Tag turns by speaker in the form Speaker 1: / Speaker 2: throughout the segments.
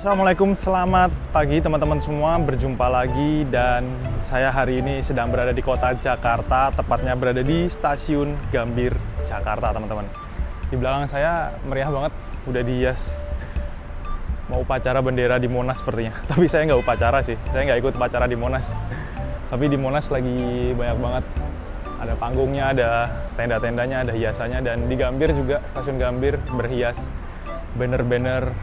Speaker 1: Assalamualaikum, selamat pagi teman-teman semua. Berjumpa lagi dan saya hari ini sedang berada di kota Jakarta, tepatnya berada di Stasiun Gambir, Jakarta teman-teman. Di belakang saya meriah banget, udah dihias. Mau upacara bendera di Monas sepertinya. Tapi saya nggak upacara sih, saya nggak ikut upacara di Monas. Tapi di Monas lagi banyak banget. Ada panggungnya, ada tenda-tendanya, ada hiasannya. Dan di Gambir juga, Stasiun Gambir berhias banner-banner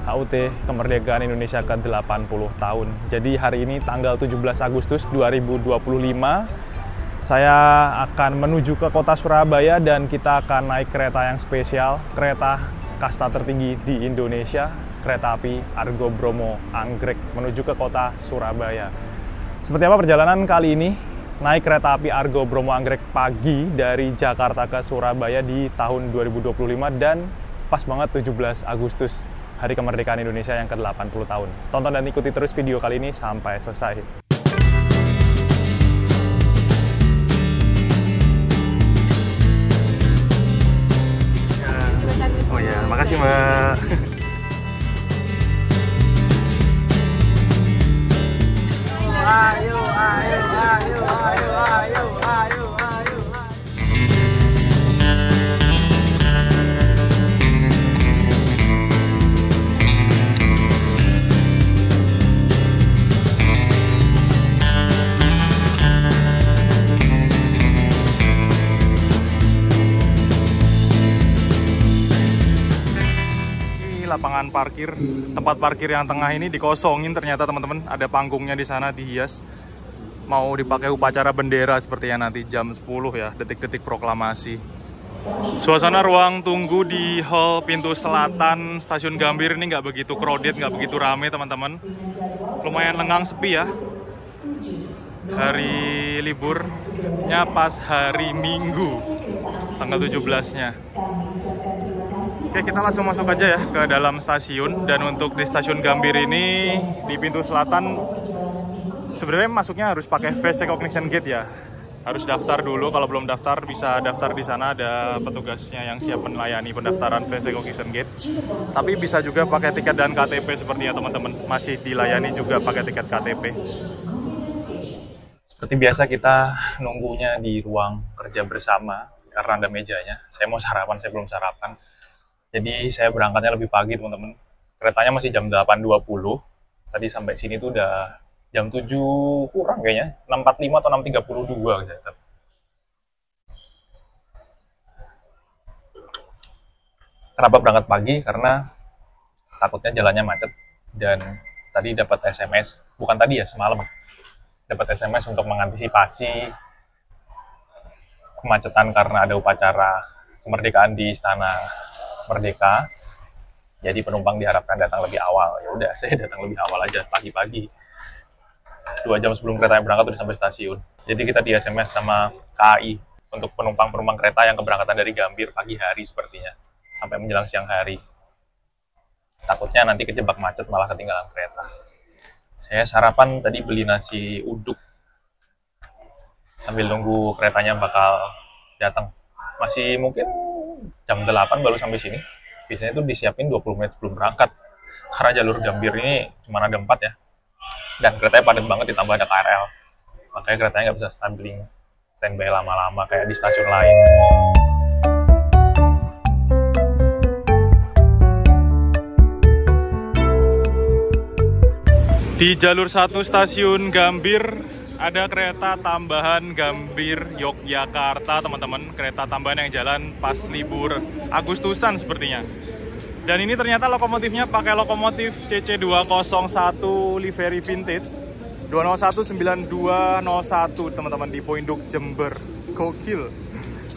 Speaker 1: HUT Kemerdekaan Indonesia ke-80 tahun. Jadi hari ini tanggal 17 Agustus 2025 saya akan menuju ke kota Surabaya dan kita akan naik kereta yang spesial, kereta kasta tertinggi di Indonesia, kereta api Argo Bromo Anggrek menuju ke kota Surabaya. Seperti apa perjalanan kali ini? Naik kereta api Argo Bromo Anggrek pagi dari Jakarta ke Surabaya di tahun 2025 dan pas banget 17 Agustus. Hari Kemerdekaan Indonesia yang ke-80 tahun. Tonton dan ikuti terus video kali ini sampai selesai. Oh ya, makasih Mbak. Ayo, ayo, ayo, ayo, ayo, ayo. Lapangan parkir, tempat parkir yang tengah ini dikosongin ternyata teman-teman. Ada panggungnya di sana dihias. Mau dipakai upacara bendera sepertinya nanti jam 10 ya, detik-detik proklamasi. Suasana ruang tunggu di hall pintu selatan Stasiun Gambir ini nggak begitu crowded, nggak begitu rame teman-teman. Lumayan lengang, sepi ya. Hari liburnya pas hari Minggu, tanggal 17-nya. Oke, kita langsung masuk aja ya ke dalam stasiun. Dan untuk di Stasiun Gambir ini, di pintu selatan, sebenarnya masuknya harus pakai face recognition gate ya. Harus daftar dulu, kalau belum daftar bisa daftar di sana, ada petugasnya yang siap melayani pendaftaran face recognition gate. Tapi bisa juga pakai tiket dan KTP sepertinya teman-teman, masih dilayani juga pakai tiket KTP. Seperti biasa kita nunggunya di ruang kerja bersama, karena ada mejanya. Saya mau sarapan, saya belum sarapan. Jadi saya berangkatnya lebih pagi teman-teman. Keretanya masih jam 8.20. Tadi sampai sini tuh udah jam 7 kurang kayaknya. 6.45 atau 6.32 gitu. Kenapa berangkat pagi? Karena takutnya jalannya macet. Dan tadi dapat SMS. Bukan tadi ya, semalam. Dapat SMS untuk mengantisipasi kemacetan karena ada upacara kemerdekaan di Istana Merdeka, jadi penumpang diharapkan datang lebih awal. Ya udah, saya datang lebih awal aja pagi-pagi. 2 jam sebelum kereta yang berangkat udah sampai stasiun. Jadi kita di SMS sama KAI untuk penumpang-penumpang kereta yang keberangkatan dari Gambir pagi hari sepertinya, sampai menjelang siang hari. Takutnya nanti kejebak macet malah ketinggalan kereta. Saya sarapan tadi beli nasi uduk sambil nunggu keretanya bakal datang. Masih mungkin jam 8 baru sampai sini. Biasanya tuh disiapin 20 menit sebelum berangkat. Karena jalur Gambir ini cuma ada 4 ya. Dan keretanya padat banget, ditambah ada KRL. Makanya keretanya nggak bisa standby lama-lama kayak di stasiun lain. Di jalur 1 Stasiun Gambir ada kereta tambahan Gambir Yogyakarta teman-teman. Kereta tambahan yang jalan pas libur Agustusan sepertinya. Dan ini ternyata lokomotifnya pakai lokomotif CC201 livery vintage 2019201 teman-teman, di Poinduk Jember. Gokil.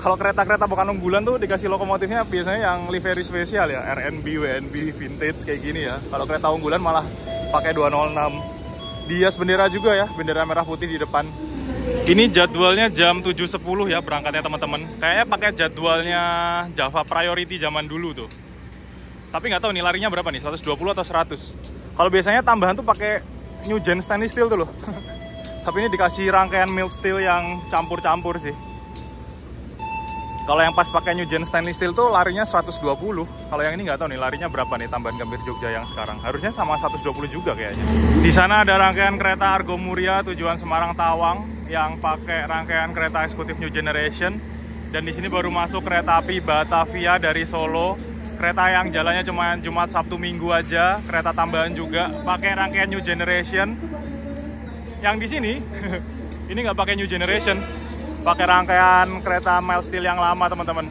Speaker 1: Kalau kereta-kereta bukan unggulan tuh dikasih lokomotifnya biasanya yang livery spesial ya, RNB, WNB, vintage kayak gini ya. Kalau kereta unggulan malah pakai 206. Dihias bendera juga ya, bendera merah putih di depan. Ini jadwalnya jam 7.10 ya berangkatnya teman-teman. Kayaknya pakai jadwalnya Java Priority zaman dulu tuh. Tapi nggak tahu nih larinya berapa nih, 120 atau 100. Kalau biasanya tambahan tuh pakai New Gen Stainless Steel tuh loh. Tapi ini dikasih rangkaian mild steel yang campur-campur sih. Kalau yang pas pakai New Gen stainless steel tuh larinya 120. Kalau yang ini nggak tahu nih larinya berapa nih tambahan Gambir Jogja yang sekarang. Harusnya sama 120 juga kayaknya. Di sana ada rangkaian kereta Argo Muria tujuan Semarang Tawang yang pakai rangkaian kereta eksekutif New Generation. Dan di sini baru masuk kereta api Batavia dari Solo. Kereta yang jalannya cuma Jumat, Sabtu, Minggu aja. Kereta tambahan juga pakai rangkaian New Generation. Yang di sini ini nggak pakai New Generation. Pakai rangkaian kereta mild steel yang lama, teman-teman.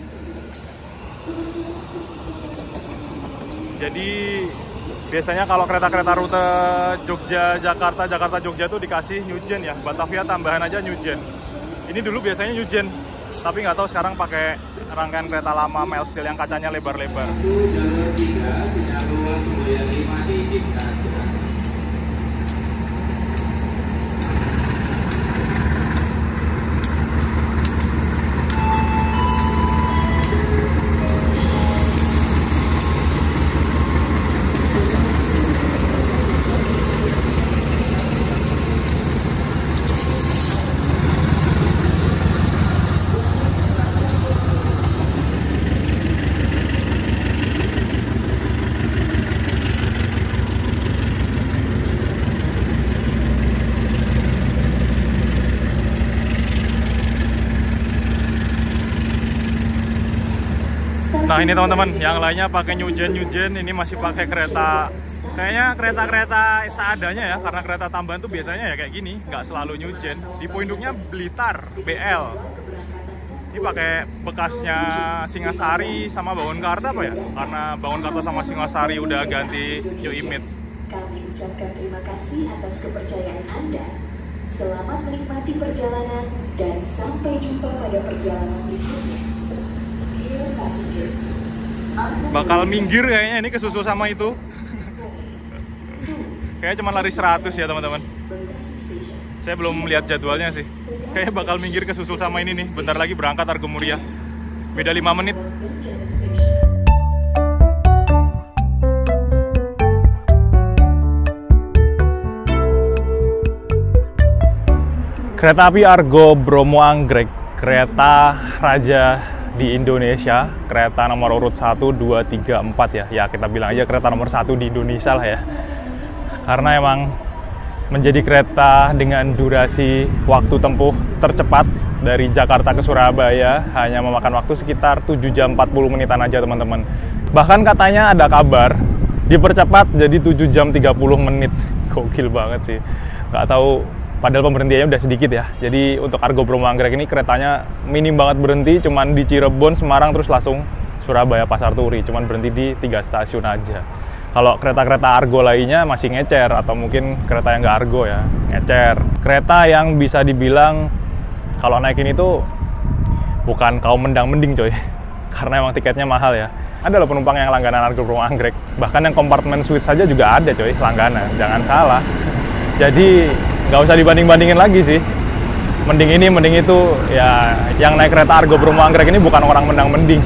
Speaker 1: Jadi biasanya kalau kereta-kereta rute Jogja-Jakarta, Jakarta-Jogja tuh dikasih New Gen ya. Batavia tambahan aja New Gen. Ini dulu biasanya New Gen, tapi nggak tahu sekarang pakai rangkaian kereta lama mild steel yang kacanya lebar-lebar.
Speaker 2: Jalur 3, sinyal luar Semboyan 5 diizinkan.
Speaker 1: Nah ini teman-teman, yang lainnya pakai New Gen, ini masih pakai kereta, kayaknya kereta-kereta seadanya ya, karena kereta tambahan tuh biasanya ya kayak gini, nggak selalu New Gen. Di Poinduknya Blitar, BL. Ini pakai bekasnya Singasari sama Bangunkarta apa ya? Karena Bangunkarta sama Singasari udah ganti new image.
Speaker 3: Kami ucapkan terima kasih atas kepercayaan Anda. Selamat menikmati perjalanan dan sampai jumpa pada perjalanan berikutnya.
Speaker 1: Bakal minggir kayaknya ini kesusul sama itu. Kayaknya cuma lari 100 ya teman-teman. Saya belum melihat jadwalnya sih. Kayaknya bakal minggir kesusul sama ini nih. Bentar lagi berangkat Argo Muria. Beda 5 menit. Kereta api Argo Bromo Anggrek, kereta raja di Indonesia, kereta nomor urut 1, 2, 3, 4 ya. Ya kita bilang aja kereta nomor 1 di Indonesia lah ya. Karena emang menjadi kereta dengan durasi waktu tempuh tercepat dari Jakarta ke Surabaya, hanya memakan waktu sekitar 7 jam 40 menitan aja teman-teman. Bahkan katanya ada kabar dipercepat jadi 7 jam 30 menit. Gokil banget sih. Nggak tahu. Padahal pemberhentiannya udah sedikit ya. Jadi untuk Argo Bromo Anggrek ini keretanya minim banget berhenti, cuman di Cirebon, Semarang, terus langsung Surabaya Pasar Turi. Cuman berhenti di 3 stasiun aja. Kalau kereta-kereta Argo lainnya masih ngecer, atau mungkin kereta yang nggak Argo ya, ngecer. Kereta yang bisa dibilang kalau naik ini tuh bukan kaum mendang-mending coy. Karena emang tiketnya mahal ya. Ada loh penumpang yang langganan Argo Bromo Anggrek. Bahkan yang kompartemen suite saja juga ada coy, langganan. Jangan salah. Jadi nggak usah dibanding-bandingin lagi sih. Mending ini, mending itu. Ya, yang naik kereta Argo Bromo Anggrek ini bukan orang mendang-mending.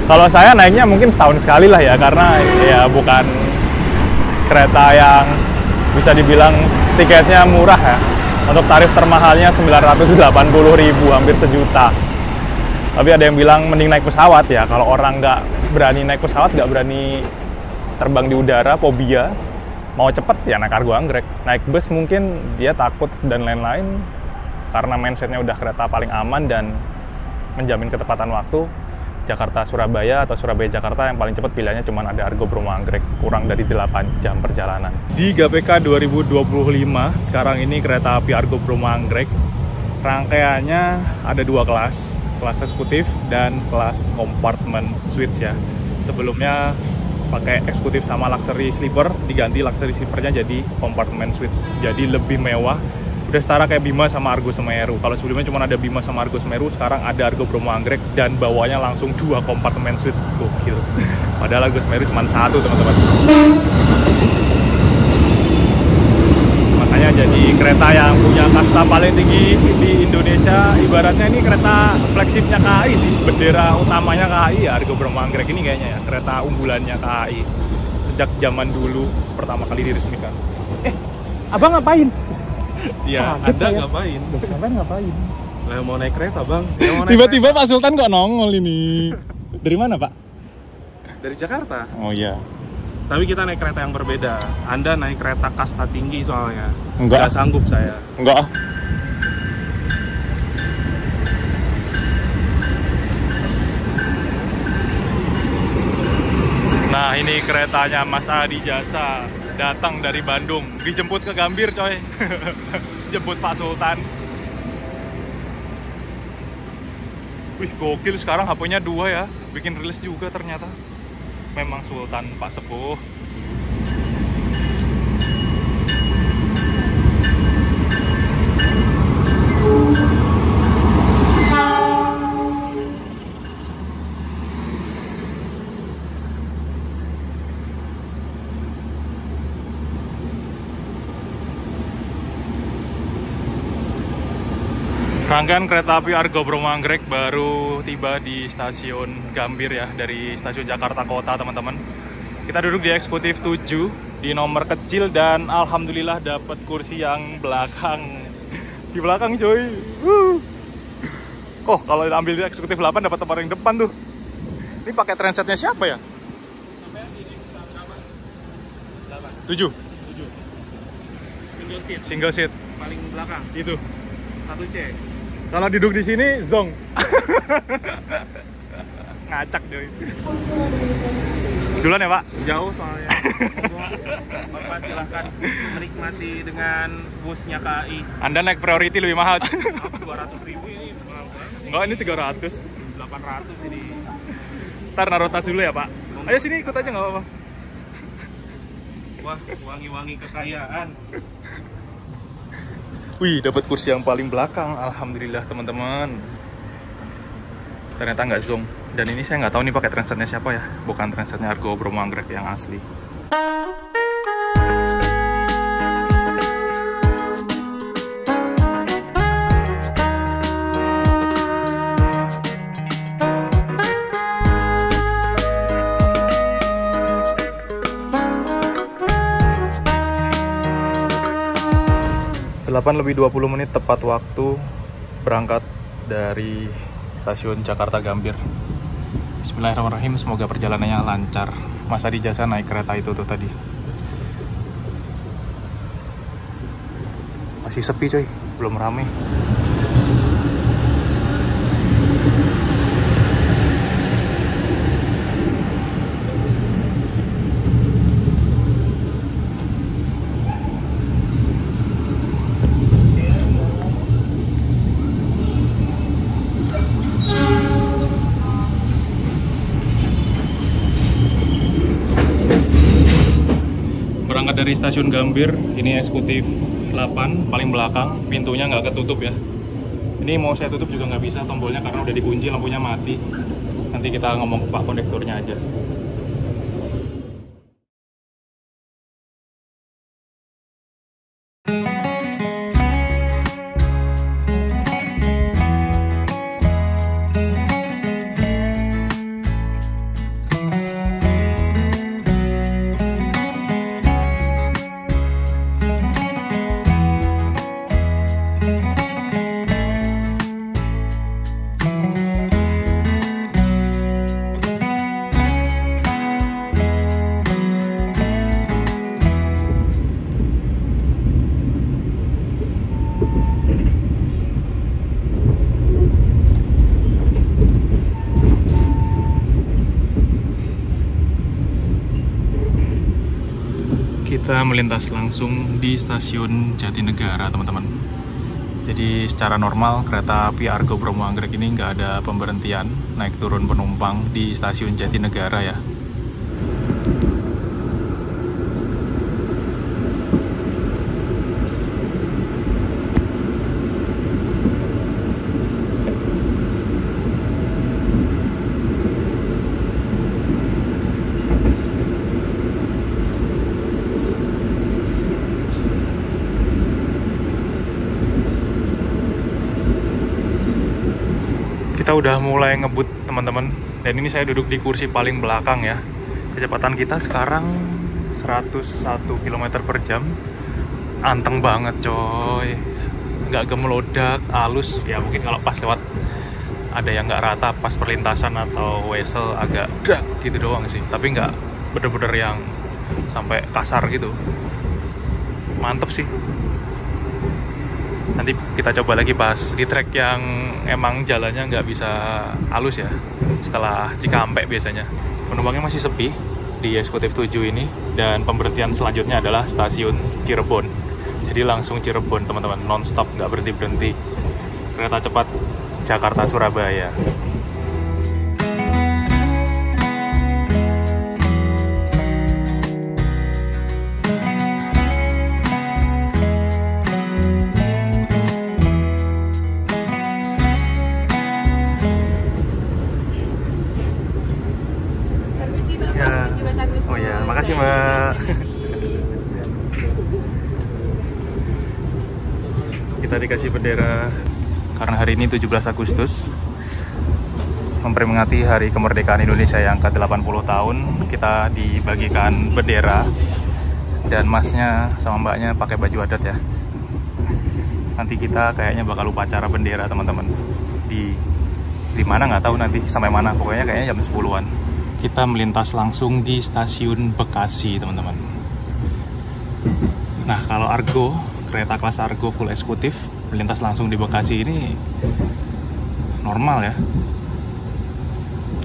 Speaker 1: Kalau saya naiknya mungkin setahun sekali lah ya, karena ya bukan kereta yang bisa dibilang tiketnya murah ya. Untuk tarif termahalnya 980.000, hampir sejuta. Tapi ada yang bilang mending naik pesawat ya. Kalau orang nggak berani naik pesawat, nggak berani terbang di udara, fobia, mau cepet ya naik Argo Anggrek. Naik bus mungkin dia takut dan lain-lain, karena mindsetnya udah kereta paling aman dan menjamin ketepatan waktu. Jakarta-Surabaya atau Surabaya-Jakarta yang paling cepat pilihannya cuma ada Argo Bromo Anggrek, kurang dari 8 jam perjalanan. Di GPK 2025, sekarang ini kereta api Argo Bromo Anggrek, rangkaiannya ada 2 kelas, kelas eksekutif dan kelas kompartemen suites ya. Sebelumnya pakai eksekutif sama luxury sleeper, diganti luxury sleepernya jadi compartment suites, jadi lebih mewah. Udah setara kayak Bima sama Argo Semeru. Kalau sebelumnya cuma ada Bima sama Argo Semeru, sekarang ada Argo Bromo Anggrek dan bawahnya langsung 2 compartment suites. Gokil. Padahal Argo Semeru cuma 1 teman-teman. Makanya jadi kereta yang punya kasta paling tinggi di Indonesia. Ibaratnya ini kereta flagshipnya KAI sih. Bendera utamanya KAI ya, Argo Bromo Anggrek ini kayaknya ya. Kereta unggulannya KAI. Sejak zaman dulu pertama kali diresmikan. Abang ngapain? Iya, Anda ngapain?
Speaker 4: Ngapain? Lah mau naik kereta bang. Mau naik
Speaker 1: Tiba-tiba Pak Sultan kok nongol ini. Dari mana Pak?
Speaker 4: kereta. Dari Jakarta.
Speaker 1: Oh iya.
Speaker 4: Tapi kita naik kereta yang berbeda. Anda naik kereta kasta tinggi soalnya.
Speaker 1: Enggak.
Speaker 4: Nggak sanggup saya.
Speaker 1: Enggak. Nah ini keretanya Mas Adi Jasa, datang dari Bandung, dijemput ke Gambir coy. Jemput Pak Sultan. Wih gokil, sekarang HP-nya 2 ya, bikin rilis juga ternyata. Memang Sultan Pak Sepuh. Rangkaian kereta api Argo Bromo Anggrek baru tiba di stasiun Gambir ya, dari stasiun Jakarta Kota teman-teman. Kita duduk di eksekutif 7 di nomor kecil dan alhamdulillah dapat kursi yang belakang. Di belakang coy. Oh kalau ambil di eksekutif 8 dapat tempat yang depan tuh. Ini pakai transetnya siapa ya? 7. Single seat.
Speaker 4: Paling belakang.
Speaker 1: Itu.
Speaker 4: 1C.
Speaker 1: Kalau duduk di sini zong. Ngacak coy. Duluan ya Pak.
Speaker 4: Jauh soalnya. Bapak silahkan menikmati dengan busnya KAI.
Speaker 1: Anda naik priority lebih mahal.
Speaker 4: 200.000 ini mahal banget.
Speaker 1: Enggak, ini 300.
Speaker 4: 800 ini.
Speaker 1: Ntar naruh tas dulu ya Pak. Ayo sini ikut aja nggak apa-apa.
Speaker 4: Wah, wangi-wangi kekayaan.
Speaker 1: Wih, dapat kursi yang paling belakang. Alhamdulillah teman-teman. Ternyata nggak zong. Dan ini saya nggak tahu nih pakai transetnya siapa ya. Bukan transetnya Argo Bromo Anggrek yang asli. Lebih 20 menit tepat waktu berangkat dari stasiun Jakarta Gambir. Bismillahirrahmanirrahim, semoga perjalanannya lancar. Mas Adi Jasa naik kereta itu tuh tadi. Masih sepi coy, belum rame. Berangkat dari stasiun Gambir, ini eksekutif 8, paling belakang, pintunya nggak ketutup ya. Ini mau saya tutup juga nggak bisa tombolnya karena udah dikunci, lampunya mati. Nanti kita ngomong ke Pak Kondekturnya aja. Kita melintas langsung di stasiun Jatinegara teman-teman. Jadi secara normal kereta api Argo Bromo Anggrek ini nggak ada pemberhentian naik turun penumpang di stasiun Jatinegara ya. Kita udah mulai ngebut teman-teman, dan ini saya duduk di kursi paling belakang ya. Kecepatan kita sekarang 101 km per jam. Anteng banget coy. nggak gemelodak, halus. Ya mungkin kalau pas lewat ada yang nggak rata pas perlintasan atau wesel agak drak gitu doang sih, tapi nggak bener-bener yang sampai kasar gitu. Mantep sih. Nanti kita coba lagi pas di trek yang emang jalannya nggak bisa halus ya, setelah Cikampek biasanya. Penumpangnya masih sepi di eksekutif 7 ini, dan pemberhentian selanjutnya adalah stasiun Cirebon. Jadi langsung Cirebon teman-teman, non-stop, nggak berhenti-berhenti. Kereta cepat Jakarta-Surabaya. Ya. Oh ya, makasih Mbak. Kita dikasih bendera karena hari ini 17 Agustus memperingati Hari Kemerdekaan Indonesia yang ke-80 tahun. Kita dibagikan bendera dan masnya sama mbaknya pakai baju adat ya. Nanti kita kayaknya bakal upacara bendera teman-teman. Di mana nggak tahu nanti sampai mana, pokoknya kayaknya jam 10-an. Kita melintas langsung di stasiun Bekasi teman-teman. Nah kalau Argo, kereta kelas Argo full eksekutif melintas langsung di Bekasi ini normal ya,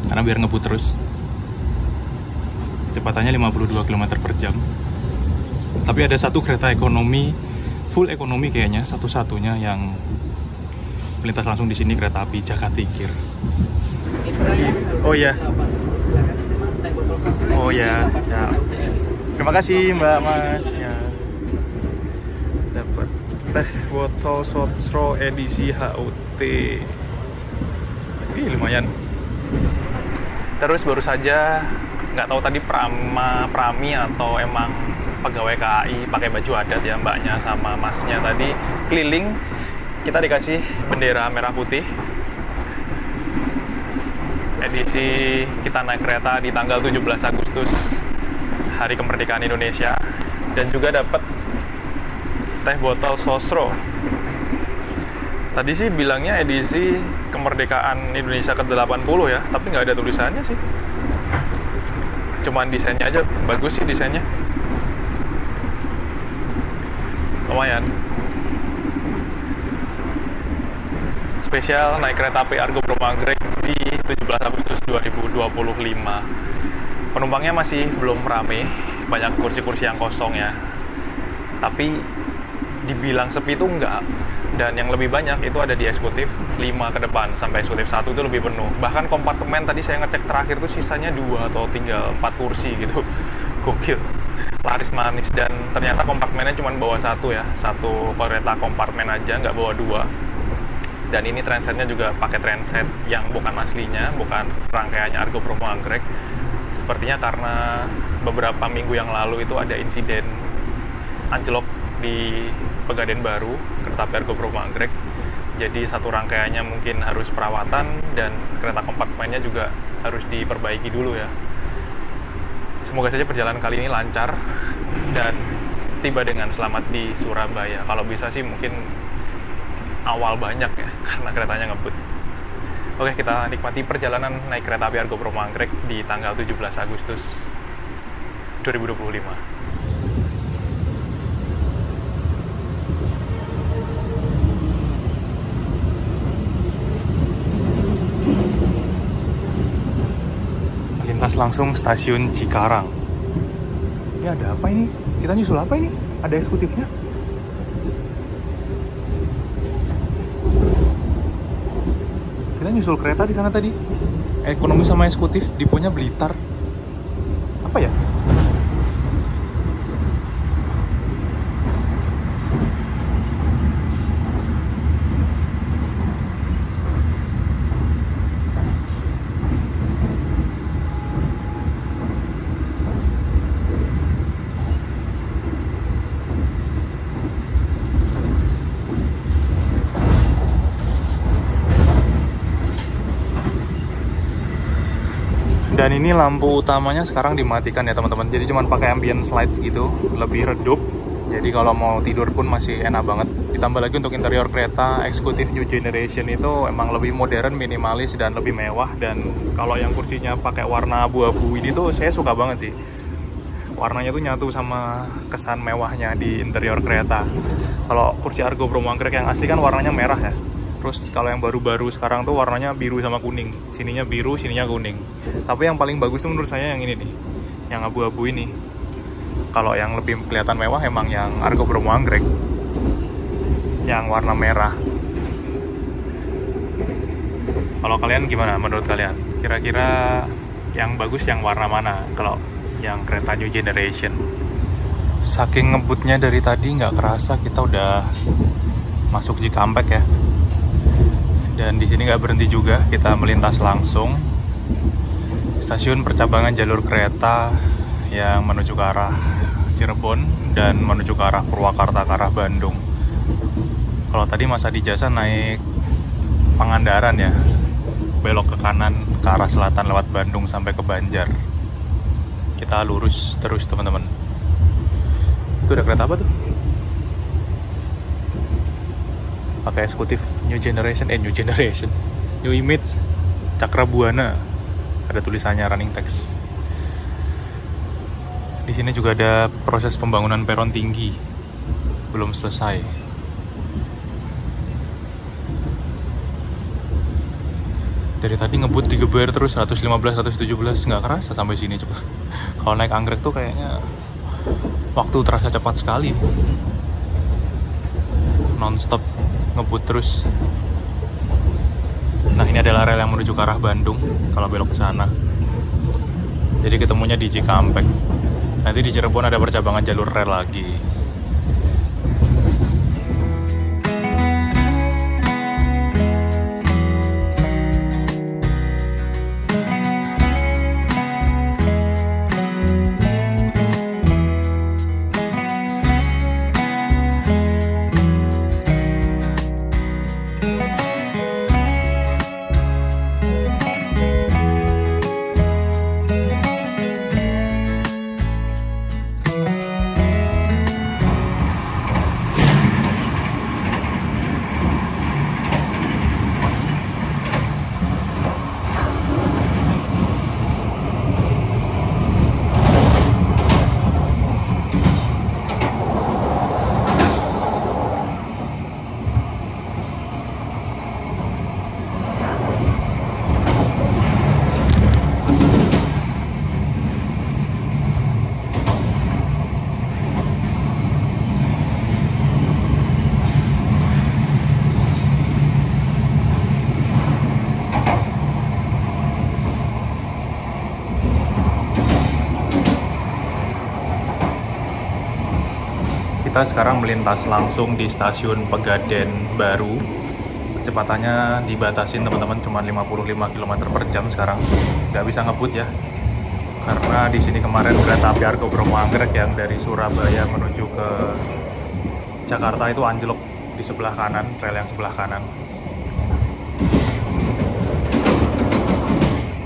Speaker 1: karena biar ngebut terus. Kecepatannya 52 km per jam. Tapi ada satu kereta ekonomi, full ekonomi kayaknya, satu-satunya yang melintas langsung di sini, kereta api Jakatingkir. Oh iya. Oh ya, siap. Terima kasih Mbak Mas ya. Dapat teh botol sotro edisi HUT. Ih, lumayan. Terus baru saja, nggak tahu tadi prami atau emang pegawai KAI pakai baju adat ya, mbaknya sama masnya tadi keliling. Kita dikasih bendera merah putih. Edisi kita naik kereta di tanggal 17 Agustus, Hari Kemerdekaan Indonesia, dan juga dapat teh botol sosro. Tadi sih bilangnya edisi Kemerdekaan Indonesia ke-80 ya, tapi nggak ada tulisannya sih. Cuman desainnya aja, bagus sih desainnya. Lumayan. Spesial naik kereta api Argo Bromo Anggrek di 17 Agustus 2025. Penumpangnya masih belum rame, banyak kursi-kursi yang kosong ya. Tapi dibilang sepi itu enggak. Dan yang lebih banyak itu ada di eksekutif 5 ke depan, sampai eksekutif 1 itu lebih penuh. Bahkan kompartemen tadi saya ngecek terakhir tuh sisanya 2 atau tinggal 4 kursi gitu. Gokil. Laris manis, dan ternyata kompartemennya cuma bawa 1 ya. 1 kereta kompartemen aja, nggak bawa 2. Dan ini transetnya juga pakai transet yang bukan aslinya, bukan rangkaiannya Argo Bromo Anggrek. Sepertinya karena beberapa minggu yang lalu itu ada insiden anjlok di Pegadaian Baru, kereta api Argo Bromo Anggrek. Jadi satu rangkaiannya mungkin harus perawatan, dan kereta kompartemennya juga harus diperbaiki dulu ya. Semoga saja perjalanan kali ini lancar dan tiba dengan selamat di Surabaya. Kalau bisa sih mungkin awal banyak ya, karena keretanya ngebut. Oke, kita nikmati perjalanan naik kereta api Argo Bromo Anggrek di tanggal 17 Agustus 2025. Melintas langsung stasiun Cikarang. Ini ada apa ini? Kita nyusul apa ini? Ada eksekutifnya? Kita nyusul kereta di sana tadi. Ekonomi sama eksekutif, diponya Blitar. Apa ya? Dan ini lampu utamanya sekarang dimatikan ya teman-teman. Jadi cuma pakai ambient light gitu, lebih redup Jadi kalau mau tidur pun masih enak banget. Ditambah lagi untuk interior kereta eksekutif New Generation itu emang lebih modern, minimalis, dan lebih mewah. Dan kalau yang kursinya pakai warna abu-abu ini tuh saya suka banget sih. Warnanya tuh nyatu sama kesan mewahnya di interior kereta. Kalau kursi Argo Bromo Anggrek yang asli kan warnanya merah ya. Terus kalau yang baru-baru sekarang tuh warnanya biru sama kuning. Sininya biru, sininya kuning. Tapi yang paling bagus tuh menurut saya yang ini nih, yang abu-abu ini. Kalau yang lebih kelihatan mewah emang yang Argo Bromo Anggrek, yang warna merah. Kalau kalian gimana menurut kalian? Kira-kira yang bagus yang warna mana kalau yang kereta New Generation? Saking ngebutnya dari tadi nggak kerasa kita udah masuk Cikampek ya. Dan di sini nggak berhenti juga, kita melintas langsung stasiun percabangan jalur kereta yang menuju ke arah Cirebon dan menuju ke arah Purwakarta ke arah Bandung. Kalau tadi Mas Adi Jasa naik Pangandaran ya, belok ke kanan ke arah selatan lewat Bandung sampai ke Banjar. Kita lurus terus teman-teman. Itu ada kereta apa tuh? Pakai eksekutif New Generation, New Image, Cakrabuana. Ada tulisannya running text. Di sini juga ada proses pembangunan peron tinggi, belum selesai. Dari tadi ngebut digeber terus 115, 117, nggak kerasa sampai sini coba. Kalau naik anggrek tuh kayaknya waktu terasa cepat sekali. Non-stop ngebut terus. Nah ini adalah rel yang menuju ke arah Bandung kalau belok ke sana. Jadi ketemunya di Cikampek. Nanti di Cirebon ada percabangan jalur rel lagi. Kita sekarang melintas langsung di stasiun Pegadaian Baru. Kecepatannya dibatasin teman-teman, cuma 55 km per jam sekarang. Nggak bisa ngebut ya. Karena di sini kemarin kereta api Argo Bromo Anggrek yang dari Surabaya menuju ke Jakarta itu anjlok di sebelah kanan, rel yang sebelah kanan.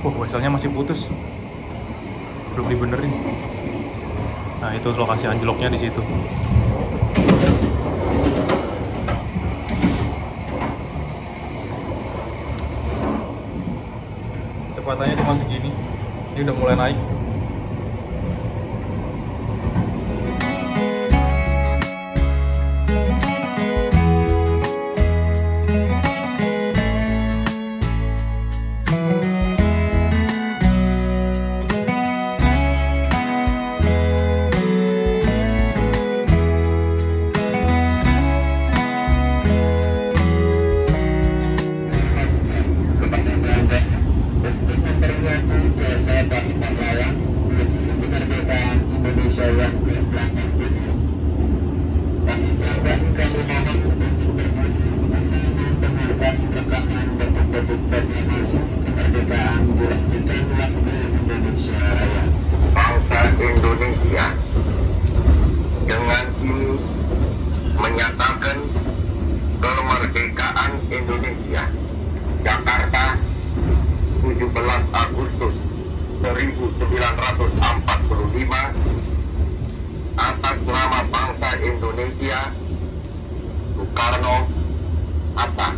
Speaker 1: Weselnya masih putus. Belum dibenerin. Nah, itu lokasi anjloknya di situ. Kecepatannya cuma segini. Ini udah mulai naik.
Speaker 5: Bangsa Indonesia dengan ini menyatakan kemerdekaan Indonesia. Jakarta, 17 Agustus 1945, atas nama bangsa Indonesia Indonesia Soekarno Hatta.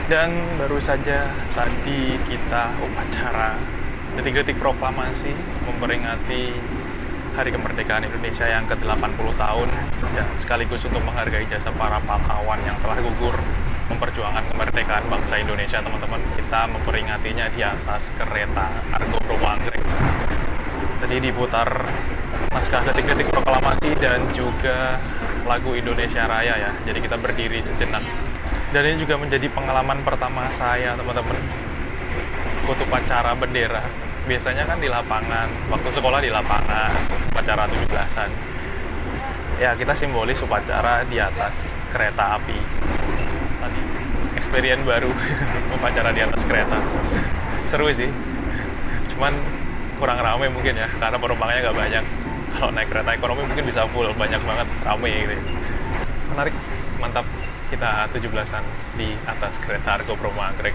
Speaker 1: Dan baru saja tadi kita upacara detik-detik proklamasi memperingati Hari Kemerdekaan Indonesia yang ke-80 tahun dan sekaligus untuk menghargai jasa para pahlawan yang telah gugur memperjuangkan kemerdekaan bangsa Indonesia, teman-teman. Kita memperingatinya di atas kereta Argo Bromo Anggrek. Tadi diputar naskah detik-detik proklamasi dan juga lagu Indonesia Raya ya. Jadi kita berdiri sejenak. Dan ini juga menjadi pengalaman pertama saya, teman-teman, ikut upacara bendera. Biasanya kan di lapangan, waktu sekolah di lapangan, upacara 17-an. Ya, kita simbolis upacara di atas kereta api. Tadi, experience baru, upacara di atas kereta. Seru sih. Cuman kurang ramai mungkin ya, karena penumpangnya nggak banyak. Kalau naik kereta ekonomi mungkin bisa full, banyak banget, ramai gitu. Menarik, mantap. Kita 17-an di atas kereta Argo Bromo Anggrek,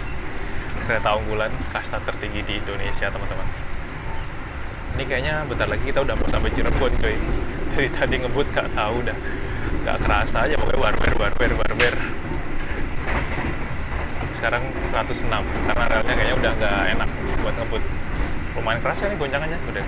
Speaker 1: kereta unggulan kasta tertinggi di Indonesia, teman-teman. Ini kayaknya bentar lagi kita udah mau sampai Cirebon, coy. Dari tadi ngebut gak tahu udah gak kerasa aja, pokoknya barber. Sekarang 106 karena relnya kayaknya udah gak enak buat ngebut. Lumayan keras kan nih goncangannya, udah.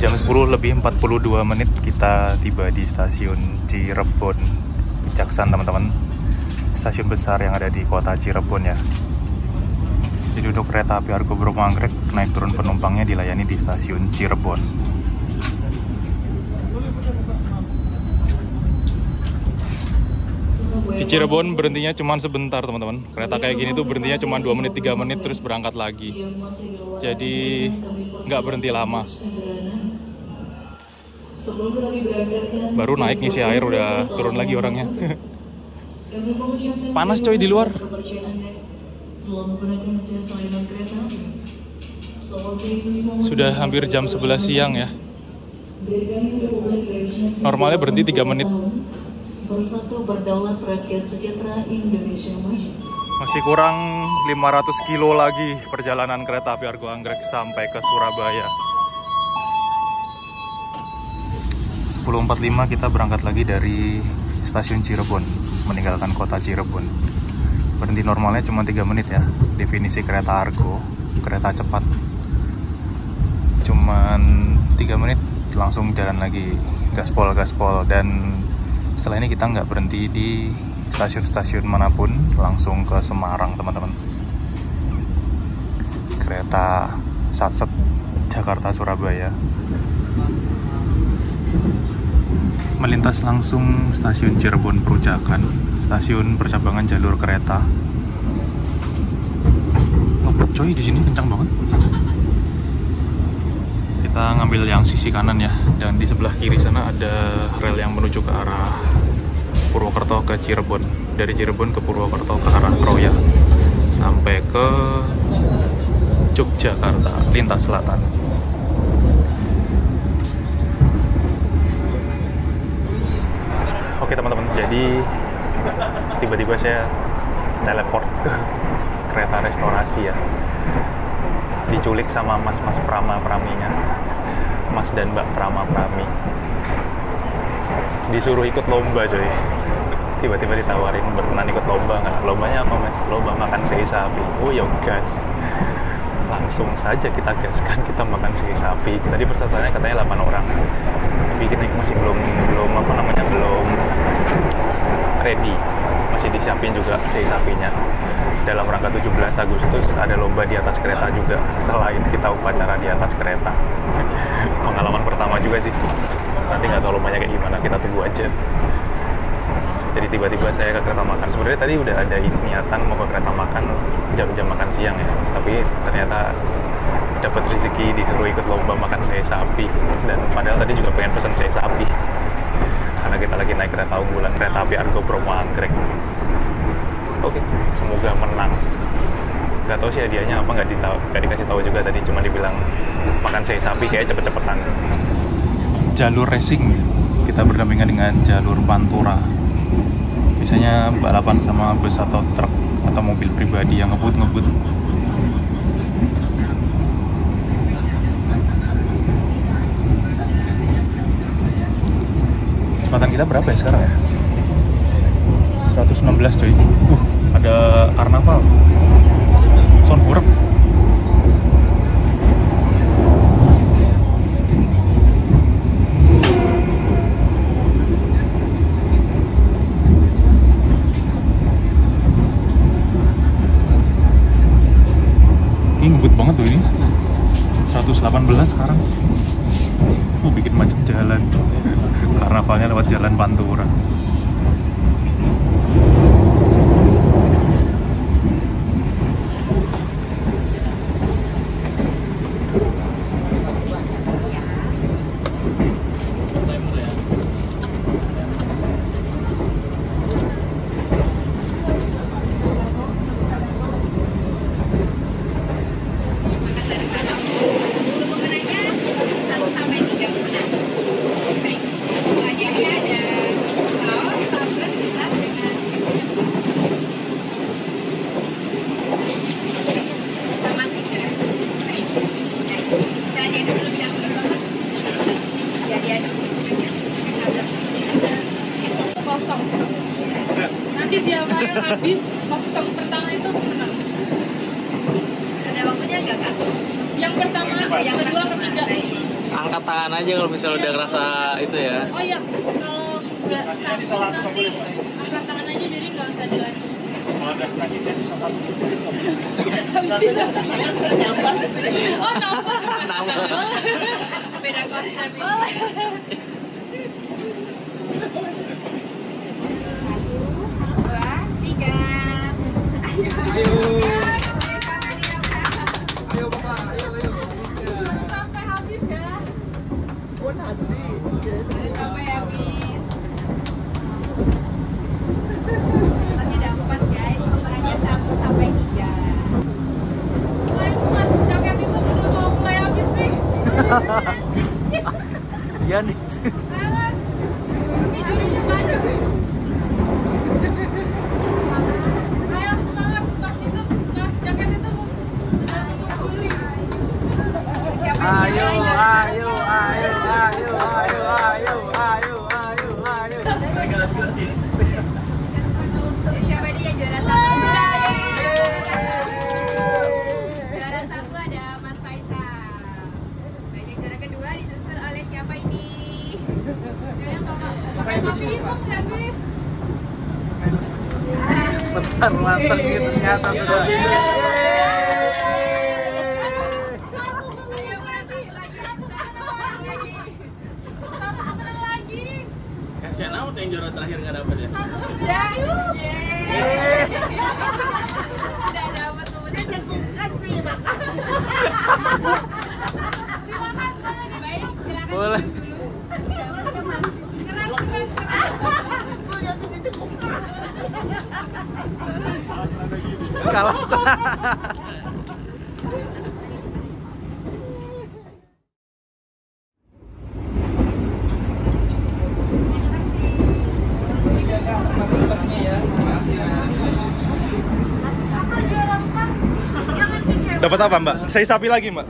Speaker 1: Jam 10:42 kita tiba di stasiun Cirebon Jaksan, teman-teman. Stasiun besar yang ada di kota Cirebon ya. Jadi untuk kereta api Argo Bromo Anggrek, naik turun penumpangnya dilayani di stasiun Cirebon. Di Cirebon berhentinya cuma sebentar, teman-teman. Kereta kayak gini tuh berhentinya cuma 2 menit, 3 menit terus berangkat lagi. Jadi nggak berhenti lama. Baru naik ngisi air udah turun lagi orangnya. Panas coy di luar. Sudah hampir jam 11 siang ya. Normalnya berhenti 3 menit.
Speaker 6: Bersatu berdaulat rakyat sejahtera Indonesia maju.
Speaker 1: Masih kurang 500 kilo lagi perjalanan kereta api Argo Anggrek sampai ke Surabaya. 10:45 kita berangkat lagi dari stasiun Cirebon, meninggalkan kota Cirebon. Berhenti normalnya cuma 3 menit ya. Definisi kereta Argo, kereta cepat. Cuman 3 menit langsung jalan lagi, gaspol. Dan setelah ini kita nggak berhenti di stasiun-stasiun manapun, langsung ke Semarang, teman-teman. Kereta Satset Jakarta Surabaya melintas langsung stasiun Cirebon Perujakan, stasiun percabangan jalur kereta. Ngebut coy di sini kencang banget. Kita ngambil yang sisi kanan ya, dan di sebelah kiri sana ada rel yang menuju ke arah Purwokerto ke Cirebon. Dari Cirebon ke Purwokerto ke arah Kroya sampai ke Yogyakarta lintas selatan. Oke teman-teman, jadi tiba-tiba saya teleport ke kereta restorasi ya. Diculik sama mas-mas prama-praminya, mas dan mbak prama-prami. Disuruh ikut lomba coy. Tiba-tiba ditawarin berkenan ikut lomba nggak? Lombanya apa mas? Lomba makan sei sapi. Oh ya gas. Langsung saja kita gaskan, kita makan sei sapi. Tadi pesertanya katanya 8 orang. Tapi kita masih belum ready. Masih disiapin juga sei sapinya. Dalam rangka 17 Agustus ada lomba di atas kereta juga, selain kita upacara di atas kereta. Pengalaman pertama juga sih. Nanti nggak tahu lombanya kayak gimana, kita tunggu aja. Jadi tiba-tiba saya ke kereta makan. Sebenarnya tadi udah ada niatan mau ke kereta makan jam-jam makan siang ya, tapi ternyata dapat rezeki disuruh ikut lomba makan sei sapi. Dan padahal tadi juga pengen pesen sei sapi, karena kita lagi naik kereta unggulan, kereta api Argo Bromo Anggrek. Oke, semoga menang. Nggak tahu sih hadiahnya apa, nggak dikasih tahu juga tadi, cuma dibilang makan sei sapi kayak cepet-cepetan. Jalur racing, kita berdampingan dengan jalur Pantura. Biasanya balapan sama bus atau truk atau mobil pribadi yang ngebut-ngebut. Kecepatan kita berapa ya sekarang ya? 116 coy. Ada karnaval. Sound buruk. Ini ngebut banget tuh ini. 118 sekarang. Bikin macet jalan. Karnavalnya lewat jalan Pantura.
Speaker 7: Nanti siapa yang habis kosong pertama itu menang.
Speaker 8: Ada waktunya nggak kak?
Speaker 7: Yang pertama, yang kedua, ketiga.
Speaker 9: Angkat tangan aja kalau misalnya udah ngerasa itu ya.
Speaker 7: Oh iya, kalau nggak sakit nanti angkat tangan aja, jadi nggak usah dilanjut. Oh nambah.
Speaker 8: Beda konsep.
Speaker 7: Sampai habis ya.
Speaker 8: Sampai habis. Nanti ada 4 guys, nomornya 1 sampai 3.
Speaker 7: Wah itu mas, jaket itu udah mau mulai habis nih.
Speaker 9: Iya nih.
Speaker 7: Alas, ini jurinya banyak nih. Ayo semangat, mas itu, mas jaket itu sudah mengungguli.
Speaker 9: Ayo.
Speaker 8: Siapa dia juara 1? Juara 1 ada Mas Faisal. Banyak juara kedua disusul oleh siapa ini?
Speaker 7: Pakai topi hitam nggak sih?
Speaker 9: Bentar masuk gitu ternyata sudah.
Speaker 7: Kasihan
Speaker 9: amat yang juara terakhir nggak dapet ya.
Speaker 8: Sudah dapat nomornya.
Speaker 7: silakan
Speaker 9: boleh. Kalah.
Speaker 1: Dapat apa, Mbak? Saya sapi lagi, Mbak.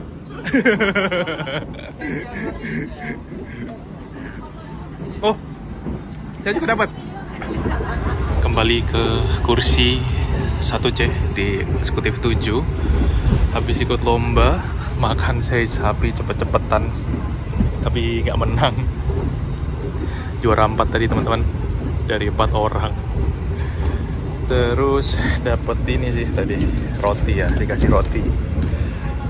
Speaker 1: Oh, saya juga dapat. Kembali ke kursi 1C di eksekutif 7. Habis ikut lomba makan sei sapi cepet-cepetan, tapi nggak menang. Juara 4 tadi teman-teman, dari 4 orang. Terus dapat ini sih tadi, roti ya, dikasih roti.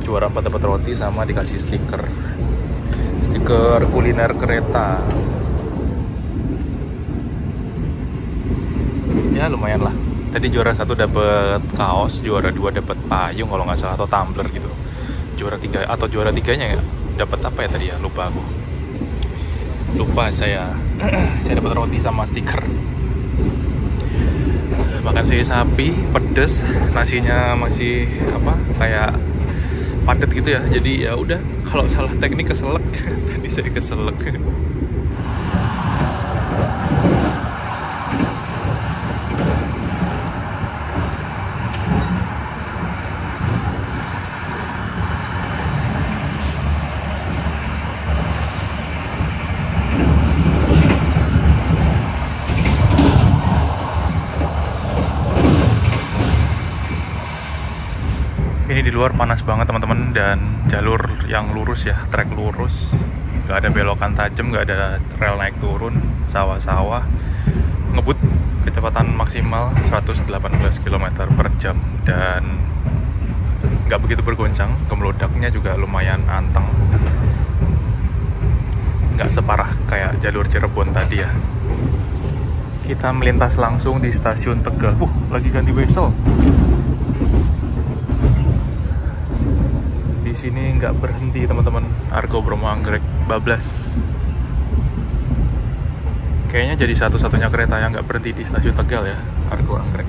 Speaker 1: Juara 4 dapat roti sama dikasih stiker kuliner kereta. Ya lumayan lah. Tadi juara 1 dapat kaos, juara 2 dapat payung kalau nggak salah, atau tumbler gitu. Juara 3 atau juara 3-nya ya dapat apa ya tadi ya, lupa aku. Lupa saya. Saya dapat roti sama stiker. Makan sei sapi pedes, nasinya masih apa kayak padat gitu ya, jadi ya udah, kalau salah teknik keselak. Tadi saya keselak. Ini di luar panas banget teman-teman, dan jalur yang lurus ya, trek lurus, nggak ada belokan tajam, nggak ada rel naik turun, sawah-sawah, ngebut, kecepatan maksimal 118 km per jam, dan nggak begitu bergoncang, kemeludaknya juga lumayan anteng, nggak separah kayak jalur Cirebon tadi ya. Kita melintas langsung di stasiun Tegal. Lagi ganti wesel. Di sini nggak berhenti teman-teman, Argo Bromo Anggrek bablas. Kayaknya jadi satu-satunya kereta yang nggak berhenti di stasiun Tegal ya, Argo Anggrek.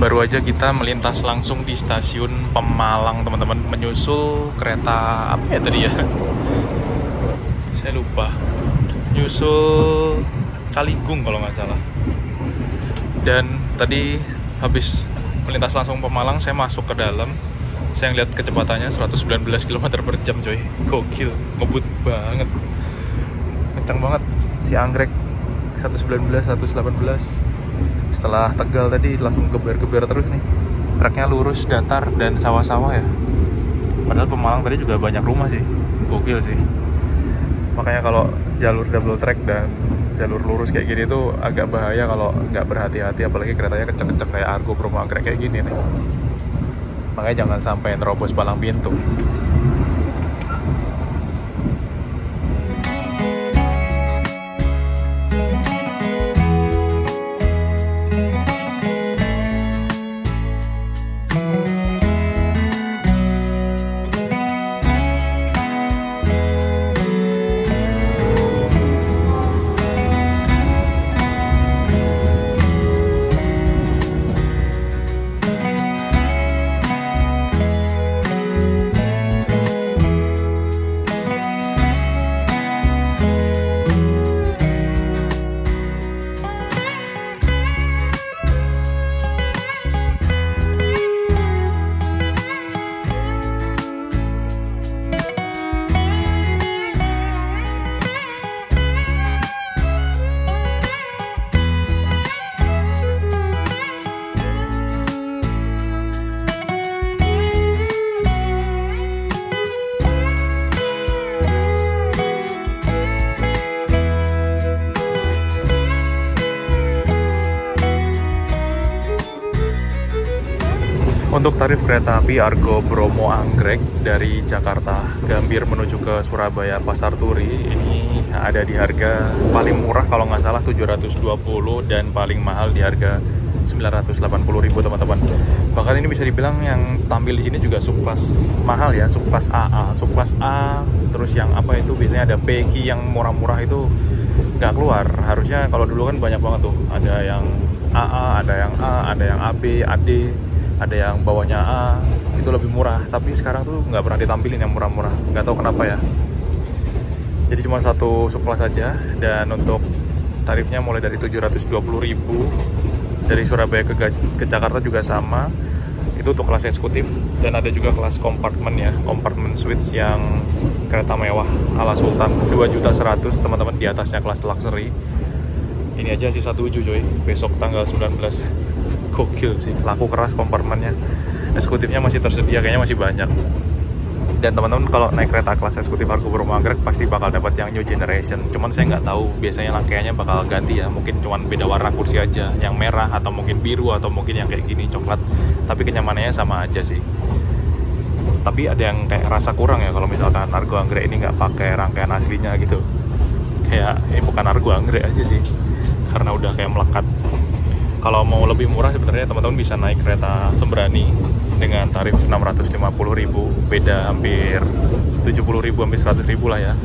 Speaker 1: Baru aja kita melintas langsung di stasiun Pemalang teman-teman, menyusul kereta apa ya tadi ya, saya lupa, nyusul Kaligung kalau nggak salah. Dan tadi habis melintas langsung Pemalang, saya masuk ke dalam, saya ngeliat kecepatannya 119 km per jam coy, gokil, ngebut banget, kencang banget si Anggrek, 119, 118. Setelah Tegal tadi langsung geber-geber terus nih, treknya lurus, datar, dan sawah-sawah ya. Padahal Pemalang tadi juga banyak rumah sih, gokil sih. Makanya kalau jalur double track dan jalur lurus kayak gini tuh agak bahaya kalau nggak berhati-hati, apalagi keretanya kenceng-kenceng kayak Argo Bromo Anggrek kayak gini nih. Makanya jangan sampai nerobos palang pintu. Untuk tarif kereta api Argo Bromo Anggrek dari Jakarta Gambir menuju ke Surabaya Pasar Turi ini ada di harga paling murah kalau nggak salah 720 dan paling mahal di harga 980.000 teman-teman. Bahkan ini bisa dibilang yang tampil di sini juga subclass mahal ya, subclass AA, subclass A, terus yang apa itu biasanya ada PG yang murah-murah itu nggak keluar. Harusnya kalau dulu kan banyak banget tuh, ada yang AA, ada yang A, ada yang AB, AD, ada yang bawahnya A, itu lebih murah. Tapi sekarang tuh nggak pernah ditampilin yang murah-murah, nggak tahu kenapa ya. Jadi cuma satu subclass saja, dan untuk tarifnya mulai dari 720.000. Dari Surabaya ke Jakarta juga sama, itu untuk kelas eksekutif. Dan ada juga kelas kompartemen ya, kompartemen suites yang kereta mewah ala Sultan 2.100.000 teman-teman, di atasnya kelas luxury. Ini aja sisa 7 coy, besok tanggal 19. Gokil sih, laku keras kompartemennya. Eksekutifnya masih tersedia, kayaknya masih banyak. Dan teman-teman kalau naik kereta kelas eksekutif Argo Bromo Anggrek pasti bakal dapat yang new generation. Cuman saya nggak tahu, biasanya rangkaiannya bakal ganti ya. Mungkin cuman beda warna kursi aja, yang merah atau mungkin biru atau mungkin yang kayak gini coklat. Tapi kenyamanannya sama aja sih. Tapi ada yang kayak rasa kurang ya kalau misalkan Argo Anggrek ini nggak pakai rangkaian aslinya gitu. Kayak ini bukan Argo Anggrek aja sih, karena udah kayak melekat. Kalau mau lebih murah sebenarnya teman-teman bisa naik kereta Sembrani dengan tarif 650.000, beda hampir 70.000, hampir 100.000 lah ya.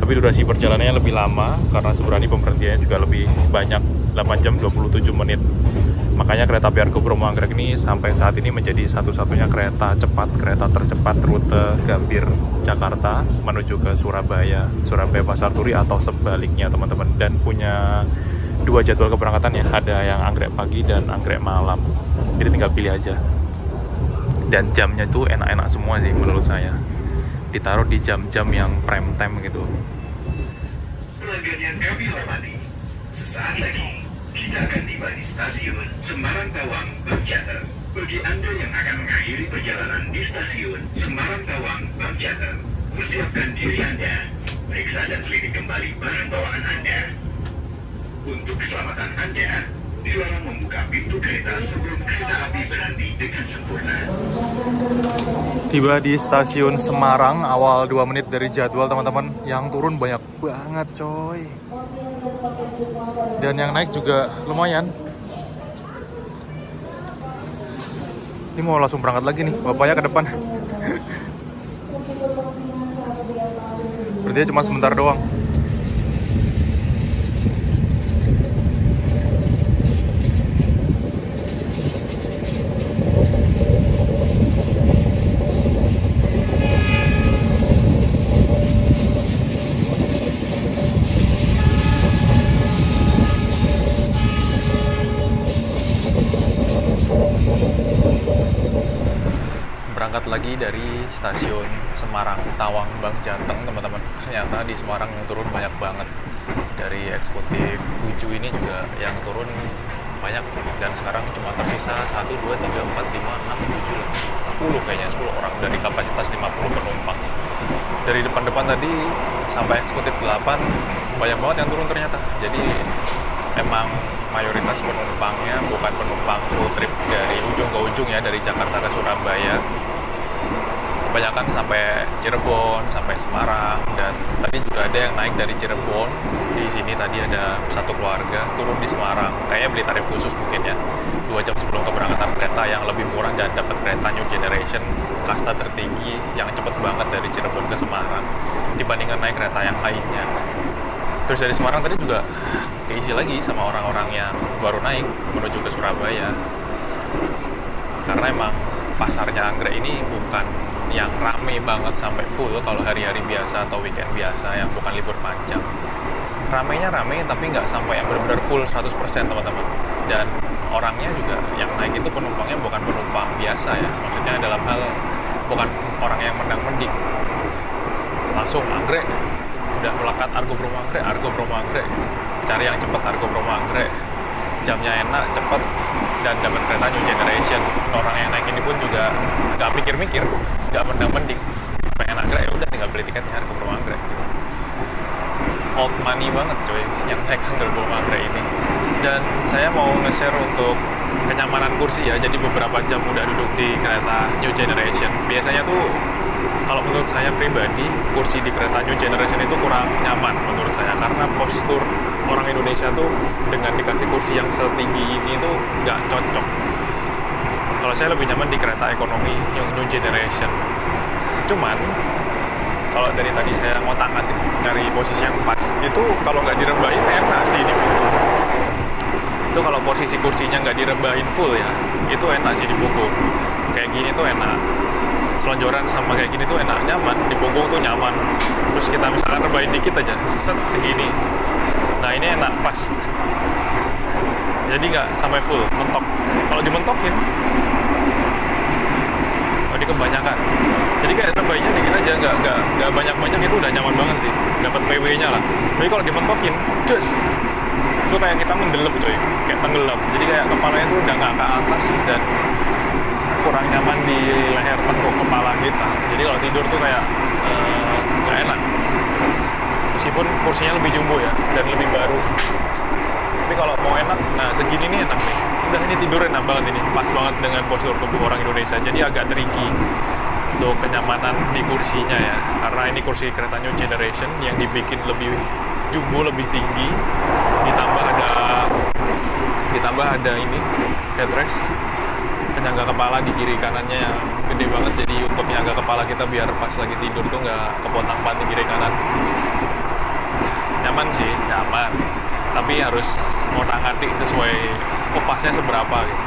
Speaker 1: Tapi durasi perjalanannya lebih lama karena Sembrani pemberhentiannya juga lebih banyak, 8 jam 27 menit. Makanya kereta api Argo Bromo Anggrek ini sampai saat ini menjadi satu-satunya kereta cepat, kereta tercepat rute Gambir Jakarta menuju ke Surabaya, Surabaya Pasar Turi atau sebaliknya teman-teman. Dan punya 2 jadwal keberangkatan ya, ada yang anggrek pagi dan anggrek malam. Jadi tinggal pilih aja. Dan jamnya tuh enak-enak semua sih menurut saya. Ditaruh di jam-jam yang prime time gitu.
Speaker 10: Pelanggan yang kami hormati, sesaat lagi kita akan tiba di stasiun Semarang Tawang, Bank Jateng. Bagi Anda yang akan mengakhiri perjalanan di stasiun Semarang Tawang, Bank Jateng, persiapkan diri Anda, periksa dan teliti kembali barang bawaan Anda. Untuk keselamatan Anda, dilarang membuka pintu kereta sebelum kereta api berhenti dengan sempurna.
Speaker 1: Tiba di stasiun Semarang awal 2 menit dari jadwal teman-teman. Yang turun banyak banget coy. Dan yang naik juga lumayan. Ini mau langsung berangkat lagi nih, bapaknya ke depan. Berarti cuma sebentar doang. Berangkat lagi dari stasiun Semarang Tawang Bank Jateng teman-teman. Ternyata di Semarang yang turun banyak banget. Dari eksekutif 7 ini juga yang turun banyak, dan sekarang cuma tersisa 1, 2, 3, 4, 5, 6, 7, 10 kayaknya, 10 orang dari kapasitas 50 penumpang. Dari depan-depan tadi sampai eksekutif 8 banyak banget yang turun ternyata. Jadi emang mayoritas penumpangnya bukan penumpang road trip dari ujung ke ujung ya, dari Jakarta ke Surabaya. Kebanyakan sampai Cirebon, sampai Semarang, dan tadi juga ada yang naik dari Cirebon. Di sini tadi ada satu keluarga turun di Semarang. Kayaknya beli tarif khusus mungkin ya. 2 jam sebelum keberangkatan kereta yang lebih murah dan dapat kereta new generation kasta tertinggi yang cepet banget dari Cirebon ke Semarang dibandingkan naik kereta yang lainnya. Terus dari Semarang tadi juga keisi lagi sama orang-orang yang baru naik menuju ke Surabaya. Karena emang pasarnya Anggrek ini bukan yang rame banget sampai full kalau hari-hari biasa atau weekend biasa yang bukan libur panjang. Ramenya rame tapi nggak sampai yang benar-benar full 100% teman-teman. Dan orangnya juga yang naik itu penumpangnya bukan penumpang biasa ya. Maksudnya dalam hal bukan orang yang mendang-mendik. Langsung Anggrek, udah melekat Argo Bromo Anggrek, Argo Bromo Anggrek. Cari yang cepat Argo Bromo Anggrek. Jamnya enak, cepat, dan dapat kereta new generation. Orang yang naik ini pun juga nggak mikir-mikir, nggak mendang-mendik. Pengen Anggrek ya udah tinggal beli tiketnya Argo Bromo Anggrek. Old money banget coy yang naik Argo Bromo Anggrek ini. Dan saya mau nge-share untuk kenyamanan kursi ya. Jadi beberapa jam udah duduk di kereta New Generation. Biasanya tuh kalau menurut saya pribadi, kursi di kereta New Generation itu kurang nyaman menurut saya. Karena postur orang Indonesia tuh dengan dikasih kursi yang setinggi ini tuh nggak cocok. Kalau saya lebih nyaman di kereta ekonomi New Generation. Cuman kalau dari tadi saya ngotak-ngatik nyari posisi yang pas, itu kalau nggak direbahin enak sih di punggung. Itu kalau posisi kursinya nggak direbahin full ya, itu enak sih di punggung. Kayak gini tuh enak. Selonjoran sama kayak gini tuh enak, nyaman. Di punggung tuh nyaman. Terus kita misalkan rebahin dikit aja, set segini. Nah ini enak, pas. Jadi nggak sampai full, mentok. Kalau dimentokin, ini kebanyakan. Jadi kayak rebahinnya dikit aja, nggak banyak-banyak, itu udah nyaman banget sih. Dapat PW-nya lah. Tapi kalau dimentokin, cus, itu kayak kita mendelep coy, kayak tenggelam. Jadi kayak kepalanya tuh udah nggak ke atas dan kurang nyaman di leher tengkuk kepala kita. Jadi kalau tidur tuh kayak nggak enak. Meskipun kursinya lebih jumbo ya dan lebih baru. Tapi kalau mau enak, nah segini nih enak nih. Udah ini tidur enak banget ini, pas banget dengan postur tubuh orang Indonesia. Jadi agak tricky untuk kenyamanan di kursinya ya. Karena ini kursi kereta New Generation yang dibikin lebih jumbo, lebih tinggi. Ditambah ada ini headrest, penyangga kepala di kiri kanannya yang gede banget. Jadi untuk penyangga kepala kita biar pas lagi tidur tuh nggak kepotang-panting kiri kanan. Nyaman sih, nyaman. Tapi harus ngotak-ngatik sesuai pasnya seberapa gitu.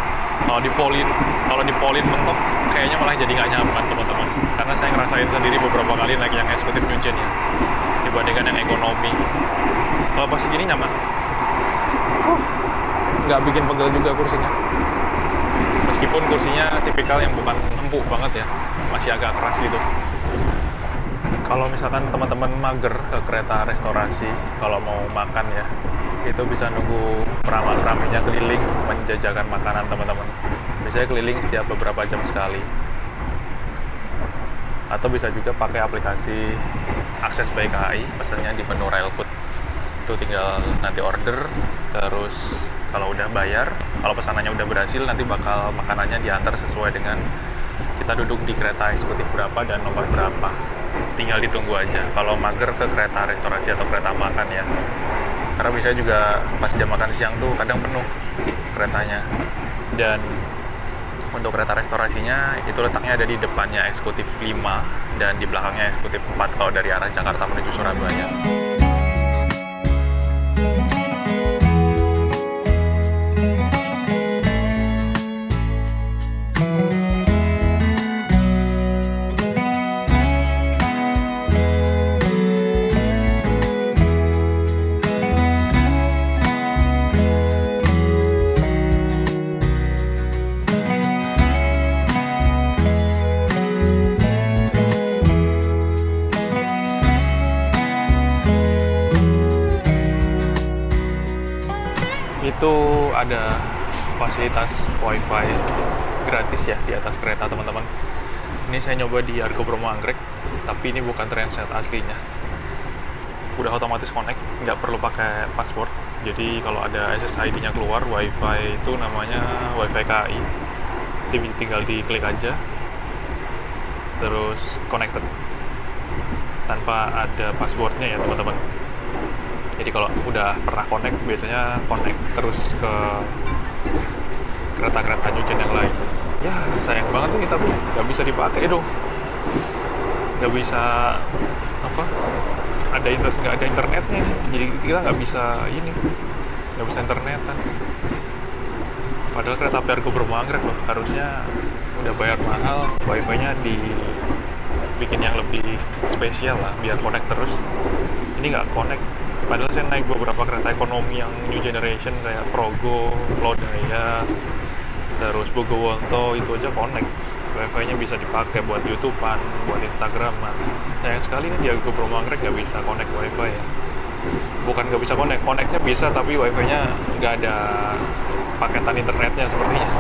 Speaker 1: Kalau dipolin mentok, kayaknya malah jadi nggak nyaman teman-teman. Karena saya ngerasain sendiri beberapa kali naik yang eksekutif New Gen ya, dibandingkan yang ekonomi. Kalau pas segini nyaman, nggak bikin pegel juga kursinya. Meskipun kursinya tipikal yang bukan empuk banget ya, masih agak keras gitu. Kalau misalkan teman-teman mager ke kereta restorasi, kalau mau makan ya, itu bisa nunggu ramenya keliling menjajakan makanan teman-teman. Biasanya keliling setiap beberapa jam sekali. Atau bisa juga pakai aplikasi Akses by KAI, pesannya di menu Rail Food. Itu tinggal nanti order, terus kalau udah bayar, kalau pesanannya udah berhasil, nanti bakal makanannya diantar sesuai dengan kita duduk di kereta eksekutif berapa dan nomor berapa. Tinggal ditunggu aja. Kalau mager ke kereta restorasi atau kereta makan ya, karena biasanya juga pas jam makan siang tuh kadang penuh keretanya. Dan untuk kereta restorasinya itu letaknya ada di depannya eksekutif 5 dan di belakangnya eksekutif 4 kalau dari arah Jakarta menuju Surabaya. Itu ada fasilitas wifi gratis ya di atas kereta teman-teman. Ini saya nyoba di Argo Bromo Anggrek, tapi ini bukan transit aslinya. Udah otomatis connect, nggak perlu pakai password. Jadi kalau ada SSID-nya keluar, wifi itu namanya wifi KAI. Tinggal diklik aja, terus connected tanpa ada passwordnya ya teman-teman. Jadi kalau udah pernah connect, biasanya connect terus ke kereta-kereta New Gen yang lain. Ya sayang banget tuh kita tuh nggak bisa dipakai dong, nggak bisa nggak ada internetnya. Jadi kita nggak bisa internetan. Padahal kereta api Argo Bromo Anggrek loh, harusnya udah bayar mahal, wifi-nya dibikin yang lebih spesial lah, biar connect terus. Ini nggak connect. Padahal saya naik beberapa kereta ekonomi yang New Generation kayak Progo, Lodaya, terus Bogowonto, itu aja connect. Wifi-nya bisa dipakai buat YouTube-an, buat Instagram-an. Sayang sekali nih di Argo Bromo Anggrek nggak bisa connect wifi ya. Bukan nggak bisa connect-nya bisa, tapi wifi-nya nggak ada paketan internetnya sepertinya.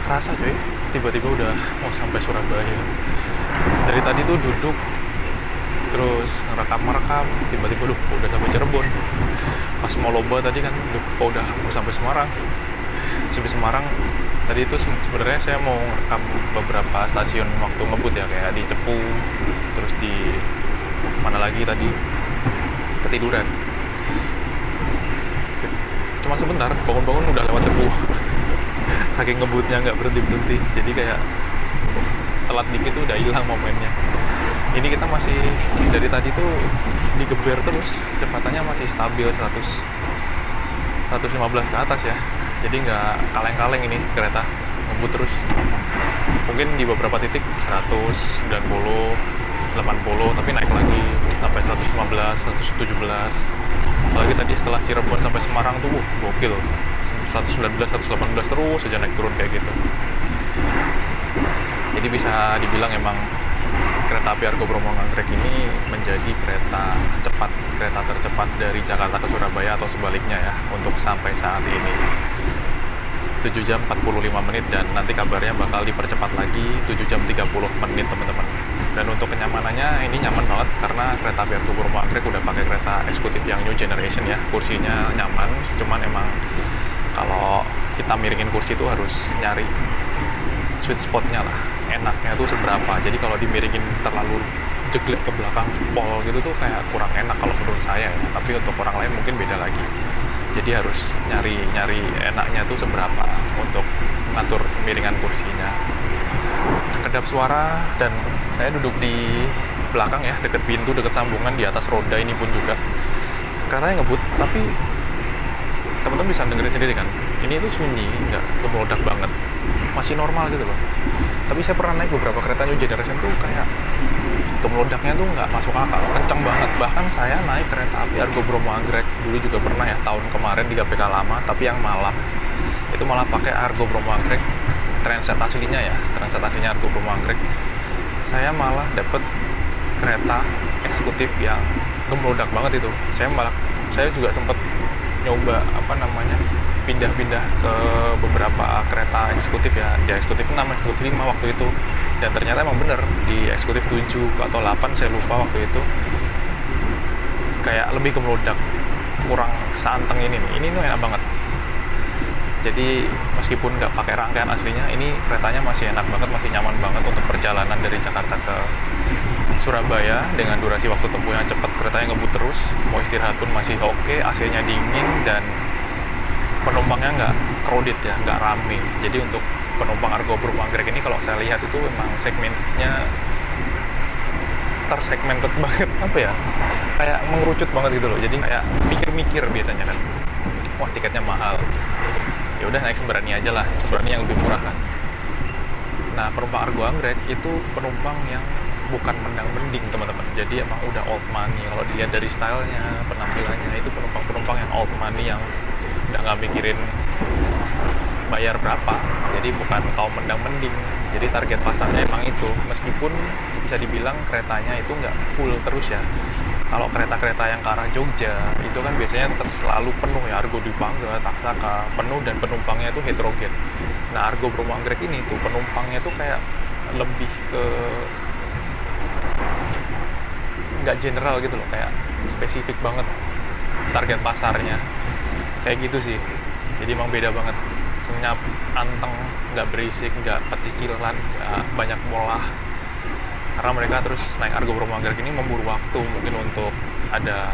Speaker 1: kerasa coy, tiba-tiba udah mau sampai Surabaya. Dari tadi tuh duduk terus ngerekam, tiba-tiba udah sampai Cirebon. Pas mau lomba tadi kan udah mau sampai Semarang. Sampai Semarang tadi itu sebenarnya saya mau ngerekam beberapa stasiun waktu ngebut ya, kayak di Cepu, terus di mana lagi tadi, ketiduran. Cuma sebentar, bangun-bangun udah lewat Cepu. Saking ngebutnya nggak berhenti-berhenti, jadi kayak telat dikit tuh udah hilang momennya. Ini kita masih dari tadi tuh digeber terus, kecepatannya masih stabil 115 ke atas ya. Jadi nggak kaleng-kaleng ini kereta, ngebut terus. Mungkin di beberapa titik 190, 80, tapi naik lagi sampai 115, 117. Apalagi tadi setelah Cirebon sampai Semarang tuh gokil, 119, 118 terus aja naik turun kayak gitu. Jadi bisa dibilang emang kereta api Argo Bromo Anggrek ini menjadi kereta cepat, kereta tercepat dari Jakarta ke Surabaya atau sebaliknya ya, untuk sampai saat ini. 7 jam 45 menit dan nanti kabarnya bakal dipercepat lagi 7 jam 30 menit teman-teman. Dan untuk kenyamanannya ini nyaman banget karena kereta api Argo Bromo Anggrek udah pakai kereta eksekutif yang new generation ya. Kursinya nyaman, cuman emang kalau kita miringin kursi itu harus nyari sweet spotnya lah, enaknya tuh seberapa. Jadi kalau dimiringin terlalu jeglek ke belakang pol gitu tuh kayak kurang enak kalau menurut saya ya. Tapi untuk orang lain mungkin beda lagi. Jadi harus nyari enaknya tuh seberapa untuk ngatur miringan kursinya. Kedap suara, dan saya duduk di belakang ya, deket pintu, deket sambungan, di atas roda ini pun juga. Keretanya ngebut, tapi teman-teman bisa dengerin sendiri kan, ini tuh sunyi, nggak meledak banget, masih normal gitu loh. Tapi saya pernah naik beberapa kereta new generation tuh kayak meledaknya tuh nggak masuk akal, kenceng banget. Bahkan saya naik kereta api Argo Bromo Anggrek dulu juga pernah ya, tahun kemarin 3 PK lama, tapi yang malam itu malah pakai Argo Bromo Anggrek transit aslinya ya, transit aslinya Argo Bromo Anggrek. Saya malah dapet kereta eksekutif yang meledak banget itu. Saya juga sempet nyoba pindah-pindah ke beberapa kereta eksekutif ya, di eksekutif 6, eksekutif 5 waktu itu, dan ternyata emang bener di eksekutif 7 atau 8 saya lupa waktu itu kayak lebih ke meledak, kurang seanteng ini tuh enak banget. Jadi meskipun nggak pakai rangkaian aslinya, ini keretanya masih enak banget, masih nyaman banget untuk perjalanan dari Jakarta ke Surabaya dengan durasi waktu tempuh yang cepat. Keretanya ngebut terus, mau istirahat pun masih oke, AC-nya dingin, dan penumpangnya nggak crowded ya, nggak rame. Jadi untuk penumpang Argo Bromo Anggrek ini kalau saya lihat itu memang segmennya tersegmented banget, kayak mengerucut banget gitu loh. Jadi kayak mikir-mikir biasanya kan, wah tiketnya mahal, ya udah naik Sembrani aja lah, Sembrani yang lebih murah kan. Nah, penumpang Argo Anggrek itu penumpang yang bukan mendang-mending teman-teman. Jadi emang udah old money. Kalau dilihat dari stylenya, penampilannya, itu penumpang-penumpang yang old money yang udah nggak mikirin bayar berapa. Jadi bukan kaum mendang-mending. Jadi target pasarnya emang itu. Meskipun bisa dibilang keretanya itu nggak full terus ya. Kalau kereta-kereta yang ke arah Jogja itu kan biasanya selalu penuh ya, Argo Dwi Pangga, Taksaka penuh, dan penumpangnya itu heterogen. Nah, Argo Bromo Anggrek ini tuh penumpangnya tuh kayak lebih ke nggak general gitu loh, kayak spesifik banget target pasarnya, kayak gitu sih. Jadi emang beda banget, senyap, anteng, nggak berisik, nggak pecicilan, nggak banyak molah. Karena mereka terus naik Argo Bromo Anggrek ini memburu waktu, mungkin untuk ada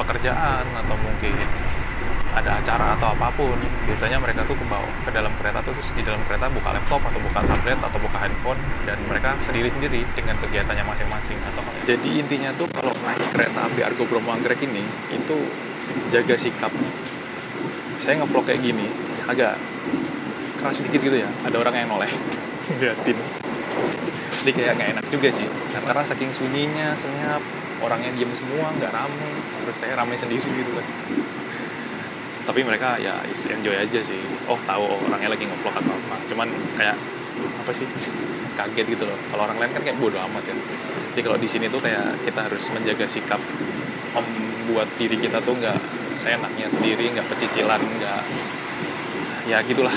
Speaker 1: pekerjaan atau mungkin ada acara atau apapun. Biasanya mereka tuh ke dalam kereta tuh, terus di dalam kereta buka laptop atau buka tablet atau buka handphone, dan mereka sendiri-sendiri dengan kegiatannya masing-masing. Jadi intinya tuh kalau naik kereta api Argo Bromo Anggrek ini itu jaga sikap. Saya ngevlog kayak gini agak keras sedikit gitu ya, ada orang yang noleh liatin. Jadi kayak nggak enak juga sih, karena saking sunyinya, senyap, orangnya diem semua, nggak rame, terus saya rame sendiri gitu kan. Tapi mereka ya enjoy aja sih. Tahu orangnya lagi nge-vlog atau apa. Cuman kayak kaget gitu loh. Kalau orang lain kan kayak bodo amat ya. Jadi kalau di sini tuh kayak kita harus menjaga sikap, membuat diri kita tuh nggak seenaknya sendiri, nggak pecicilan, nggak ya gitulah.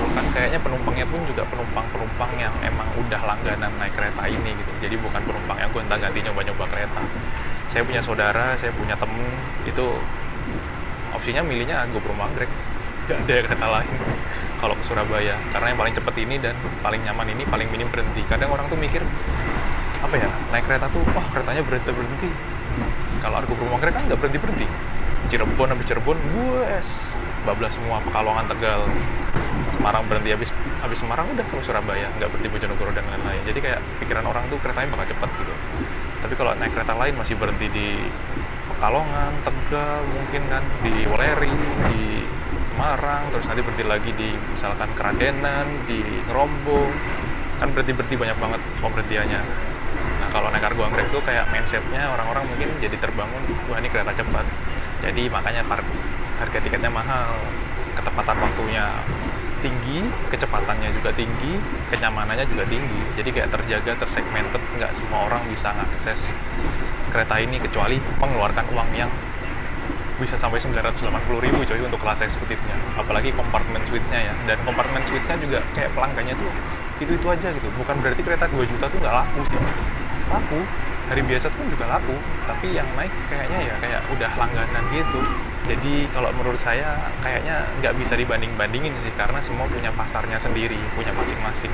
Speaker 1: Bukan kayaknya penumpangnya pun juga penumpang yang emang udah langganan naik kereta ini gitu. Jadi bukan penumpang yang gonta-ganti nyoba-nyoba kereta. Saya punya saudara, saya punya temen, itu opsinya milihnya Argo Bromo Anggrek. Gak ada kereta lain kalau ke Surabaya, karena yang paling cepet ini dan paling nyaman ini, paling minim berhenti. Kadang orang tuh mikir, apa ya, naik kereta tuh, wah keretanya berhenti. Kalau Argo Bromo Anggrek kan nggak berhenti. Cirebon, habis Cirebon, bablas semua, Pekalongan, Tegal, Semarang berhenti, habis Semarang udah sampai Surabaya, nggak berhenti Bojonegoro dan lain-lain. Jadi kayak pikiran orang tuh keretanya bakal cepet gitu. Tapi kalau naik kereta lain masih berhenti di Pekalongan, Tegal, mungkin kan di Weleri, di Semarang, terus nanti berhenti lagi di misalkan Keradenan, di Ngerombong, kan berhenti banyak banget pemberhentiannya. Nah kalau naik Argo Anggrek tuh kayak mindsetnya orang-orang mungkin jadi terbangun, wah ini kereta cepat. Jadi makanya harga tiketnya mahal, ketepatan waktunya tinggi, kecepatannya juga tinggi, kenyamanannya juga tinggi. Jadi kayak terjaga, tersegmented, nggak semua orang bisa mengakses kereta ini kecuali mengeluarkan uang yang bisa sampai 980.000 coy untuk kelas eksekutifnya. Apalagi compartment suites-nya ya. Dan compartment suites-nya juga kayak pelanggannya tuh itu aja gitu. Bukan berarti kereta 2 juta tuh nggak laku sih. Laku. Hari biasa tuh juga laku. Tapi yang naik kayaknya ya kayak udah langganan gitu. Jadi kalau menurut saya kayaknya nggak bisa dibanding-bandingin sih. Karena semua punya pasarnya sendiri, punya masing-masing.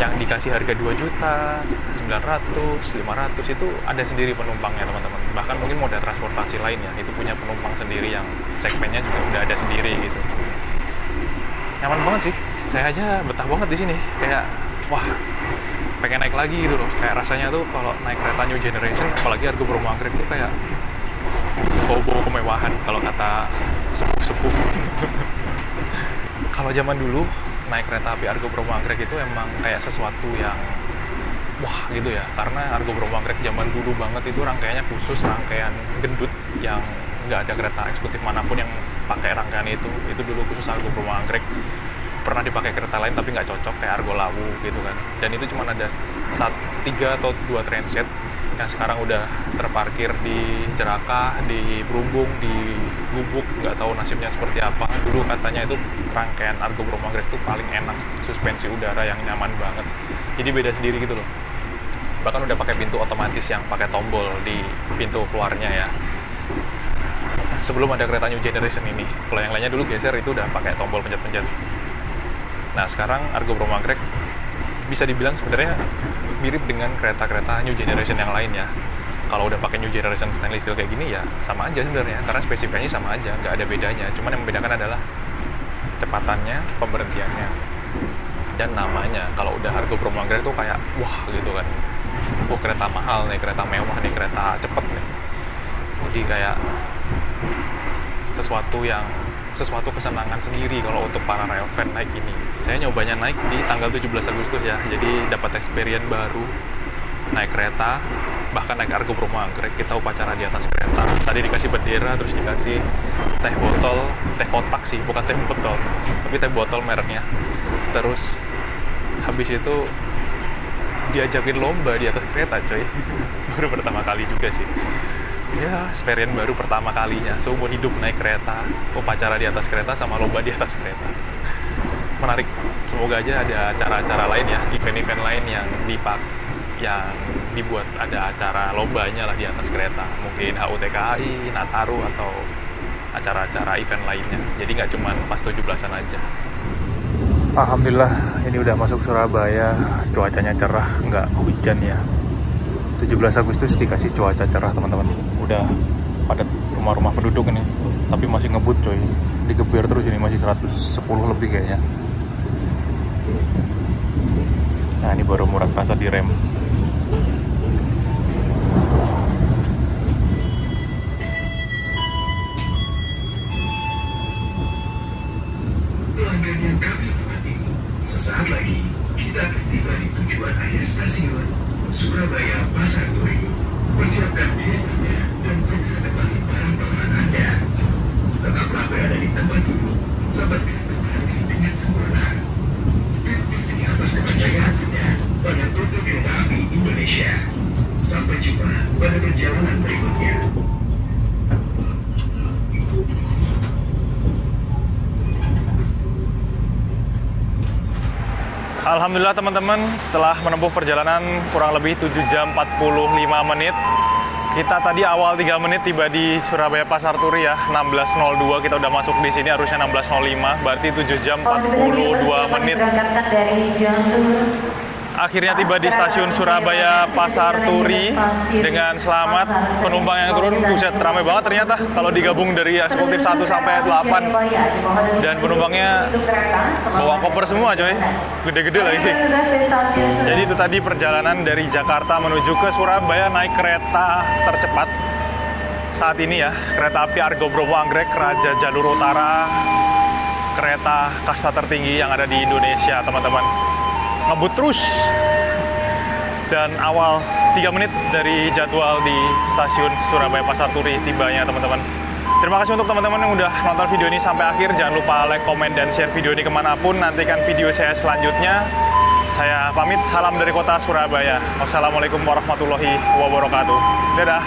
Speaker 1: Yang dikasih harga 2 juta, 900, 500 itu ada sendiri penumpangnya teman-teman. Bahkan mungkin moda transportasi lainnya itu punya penumpang sendiri yang segmennya juga udah ada sendiri gitu. Nyaman banget sih. Saya aja betah banget di sini. Kayak wah, pengen naik lagi gitu loh. Kayak rasanya tuh kalau naik kereta New Generation, apalagi Argo Bromo Anggrek tuh kayak bau-bau kemewahan kalau kata sepuh-sepuh. Kalau zaman dulu naik kereta api Argo Bromo Anggrek itu emang kayak sesuatu yang wah gitu ya, karena Argo Bromo Anggrek zaman dulu banget itu rangkaiannya khusus, rangkaian gendut yang nggak ada kereta eksekutif manapun yang pakai rangkaian itu dulu khusus Argo Bromo Anggrek. Pernah dipakai kereta lain tapi nggak cocok kayak Argo Lawu gitu kan, dan itu cuma ada 3 atau 2 transit yang sekarang udah terparkir di Jerakah, di Brubung, di Gubuk, nggak tahu nasibnya seperti apa. Dulu katanya itu rangkaian Argo Bromo Anggrek itu paling enak, suspensi udara yang nyaman banget, jadi beda sendiri gitu loh. Bahkan udah pakai pintu otomatis yang pakai tombol di pintu keluarnya ya, sebelum ada kereta New Generation ini. Kalau yang lainnya dulu geser itu udah pakai tombol pencet-pencet. Nah sekarang Argo Bromo Anggrek bisa dibilang sebenarnya mirip dengan kereta-kereta New Generation yang lain ya. Kalau udah pakai New Generation stainless steel kayak gini ya sama aja sebenarnya, karena spesifikasinya sama aja, nggak ada bedanya. Cuman yang membedakan adalah kecepatannya, pemberhentiannya, dan namanya. Kalau udah Argo Bromo Anggrek tuh kayak wah gitu kan, oh kereta mahal nih, kereta mewah nih, kereta cepet nih. Jadi kayak sesuatu kesenangan sendiri kalau untuk para rail fan naik ini. Saya nyobanya naik di tanggal 17 Agustus ya, jadi dapat experience baru naik kereta, bahkan naik Argo Bromo Anggrek. Kita upacara di atas kereta, tadi dikasih bendera, terus dikasih teh botol, teh kotak sih, bukan teh botol, tapi teh botol mereknya. Terus habis itu diajakin lomba di atas kereta coy. Baru pertama kali juga sih ya, experience baru pertama kalinya seumur hidup naik kereta, upacara di atas kereta sama lomba di atas kereta. Menarik. Semoga aja ada acara-acara lain ya, event-event lain yang dibuat ada acara lombanya lah di atas kereta. Mungkin HUTKI, Nataru, atau acara-acara event lainnya. Jadi nggak cuma pas 17-an aja. Alhamdulillah ini udah masuk Surabaya, cuacanya cerah, nggak hujan ya. 17 Agustus dikasih cuaca cerah teman-teman. Udah padat rumah-rumah penduduk ini, tapi masih ngebut coy. Digebir terus ini, masih 110 lebih kayaknya. Nah ini baru Murad Prasad direm.
Speaker 10: Pelanggan yang kami hormati, sesaat lagi kita tiba di tujuan akhir stasiun Surabaya Pasar Turi. Persiapkan diri dan periksa kembali barang-barang Anda. Tetaplah berada di tempat duduk sampai kereta berhenti dengan sempurna. Terima kasih atas kepercayaan Anda pada PT Kereta Api Indonesia. Sampai jumpa pada perjalanan berikutnya.
Speaker 1: Alhamdulillah teman-teman, setelah menempuh perjalanan kurang lebih 7 jam 45 menit, kita tadi awal 3 menit tiba di Surabaya Pasar Turi ya, 16.02 kita udah masuk di sini, harusnya 16.05, berarti 7 jam 42 menit. Akhirnya tiba di stasiun Surabaya Pasar Turi dengan selamat. Penumpang yang turun, buset, ramai banget ternyata kalau digabung dari eksekutif 1 sampai 8. Dan penumpangnya bawa koper semua coy, gede-gede lagi. Jadi itu tadi perjalanan dari Jakarta menuju ke Surabaya naik kereta tercepat saat ini ya, kereta api Argo Bromo Anggrek Raja Jalur Utara, kereta kasta tertinggi yang ada di Indonesia teman-teman. Ngebut terus dan awal 3 menit dari jadwal di stasiun Surabaya Pasar Turi tibanya teman-teman. Terima kasih untuk teman-teman yang udah nonton video ini sampai akhir. Jangan lupa like, komen, dan share video ini kemanapun. Nantikan video saya selanjutnya. Saya pamit, salam dari kota Surabaya. Wassalamualaikum warahmatullahi wabarakatuh. Dadah.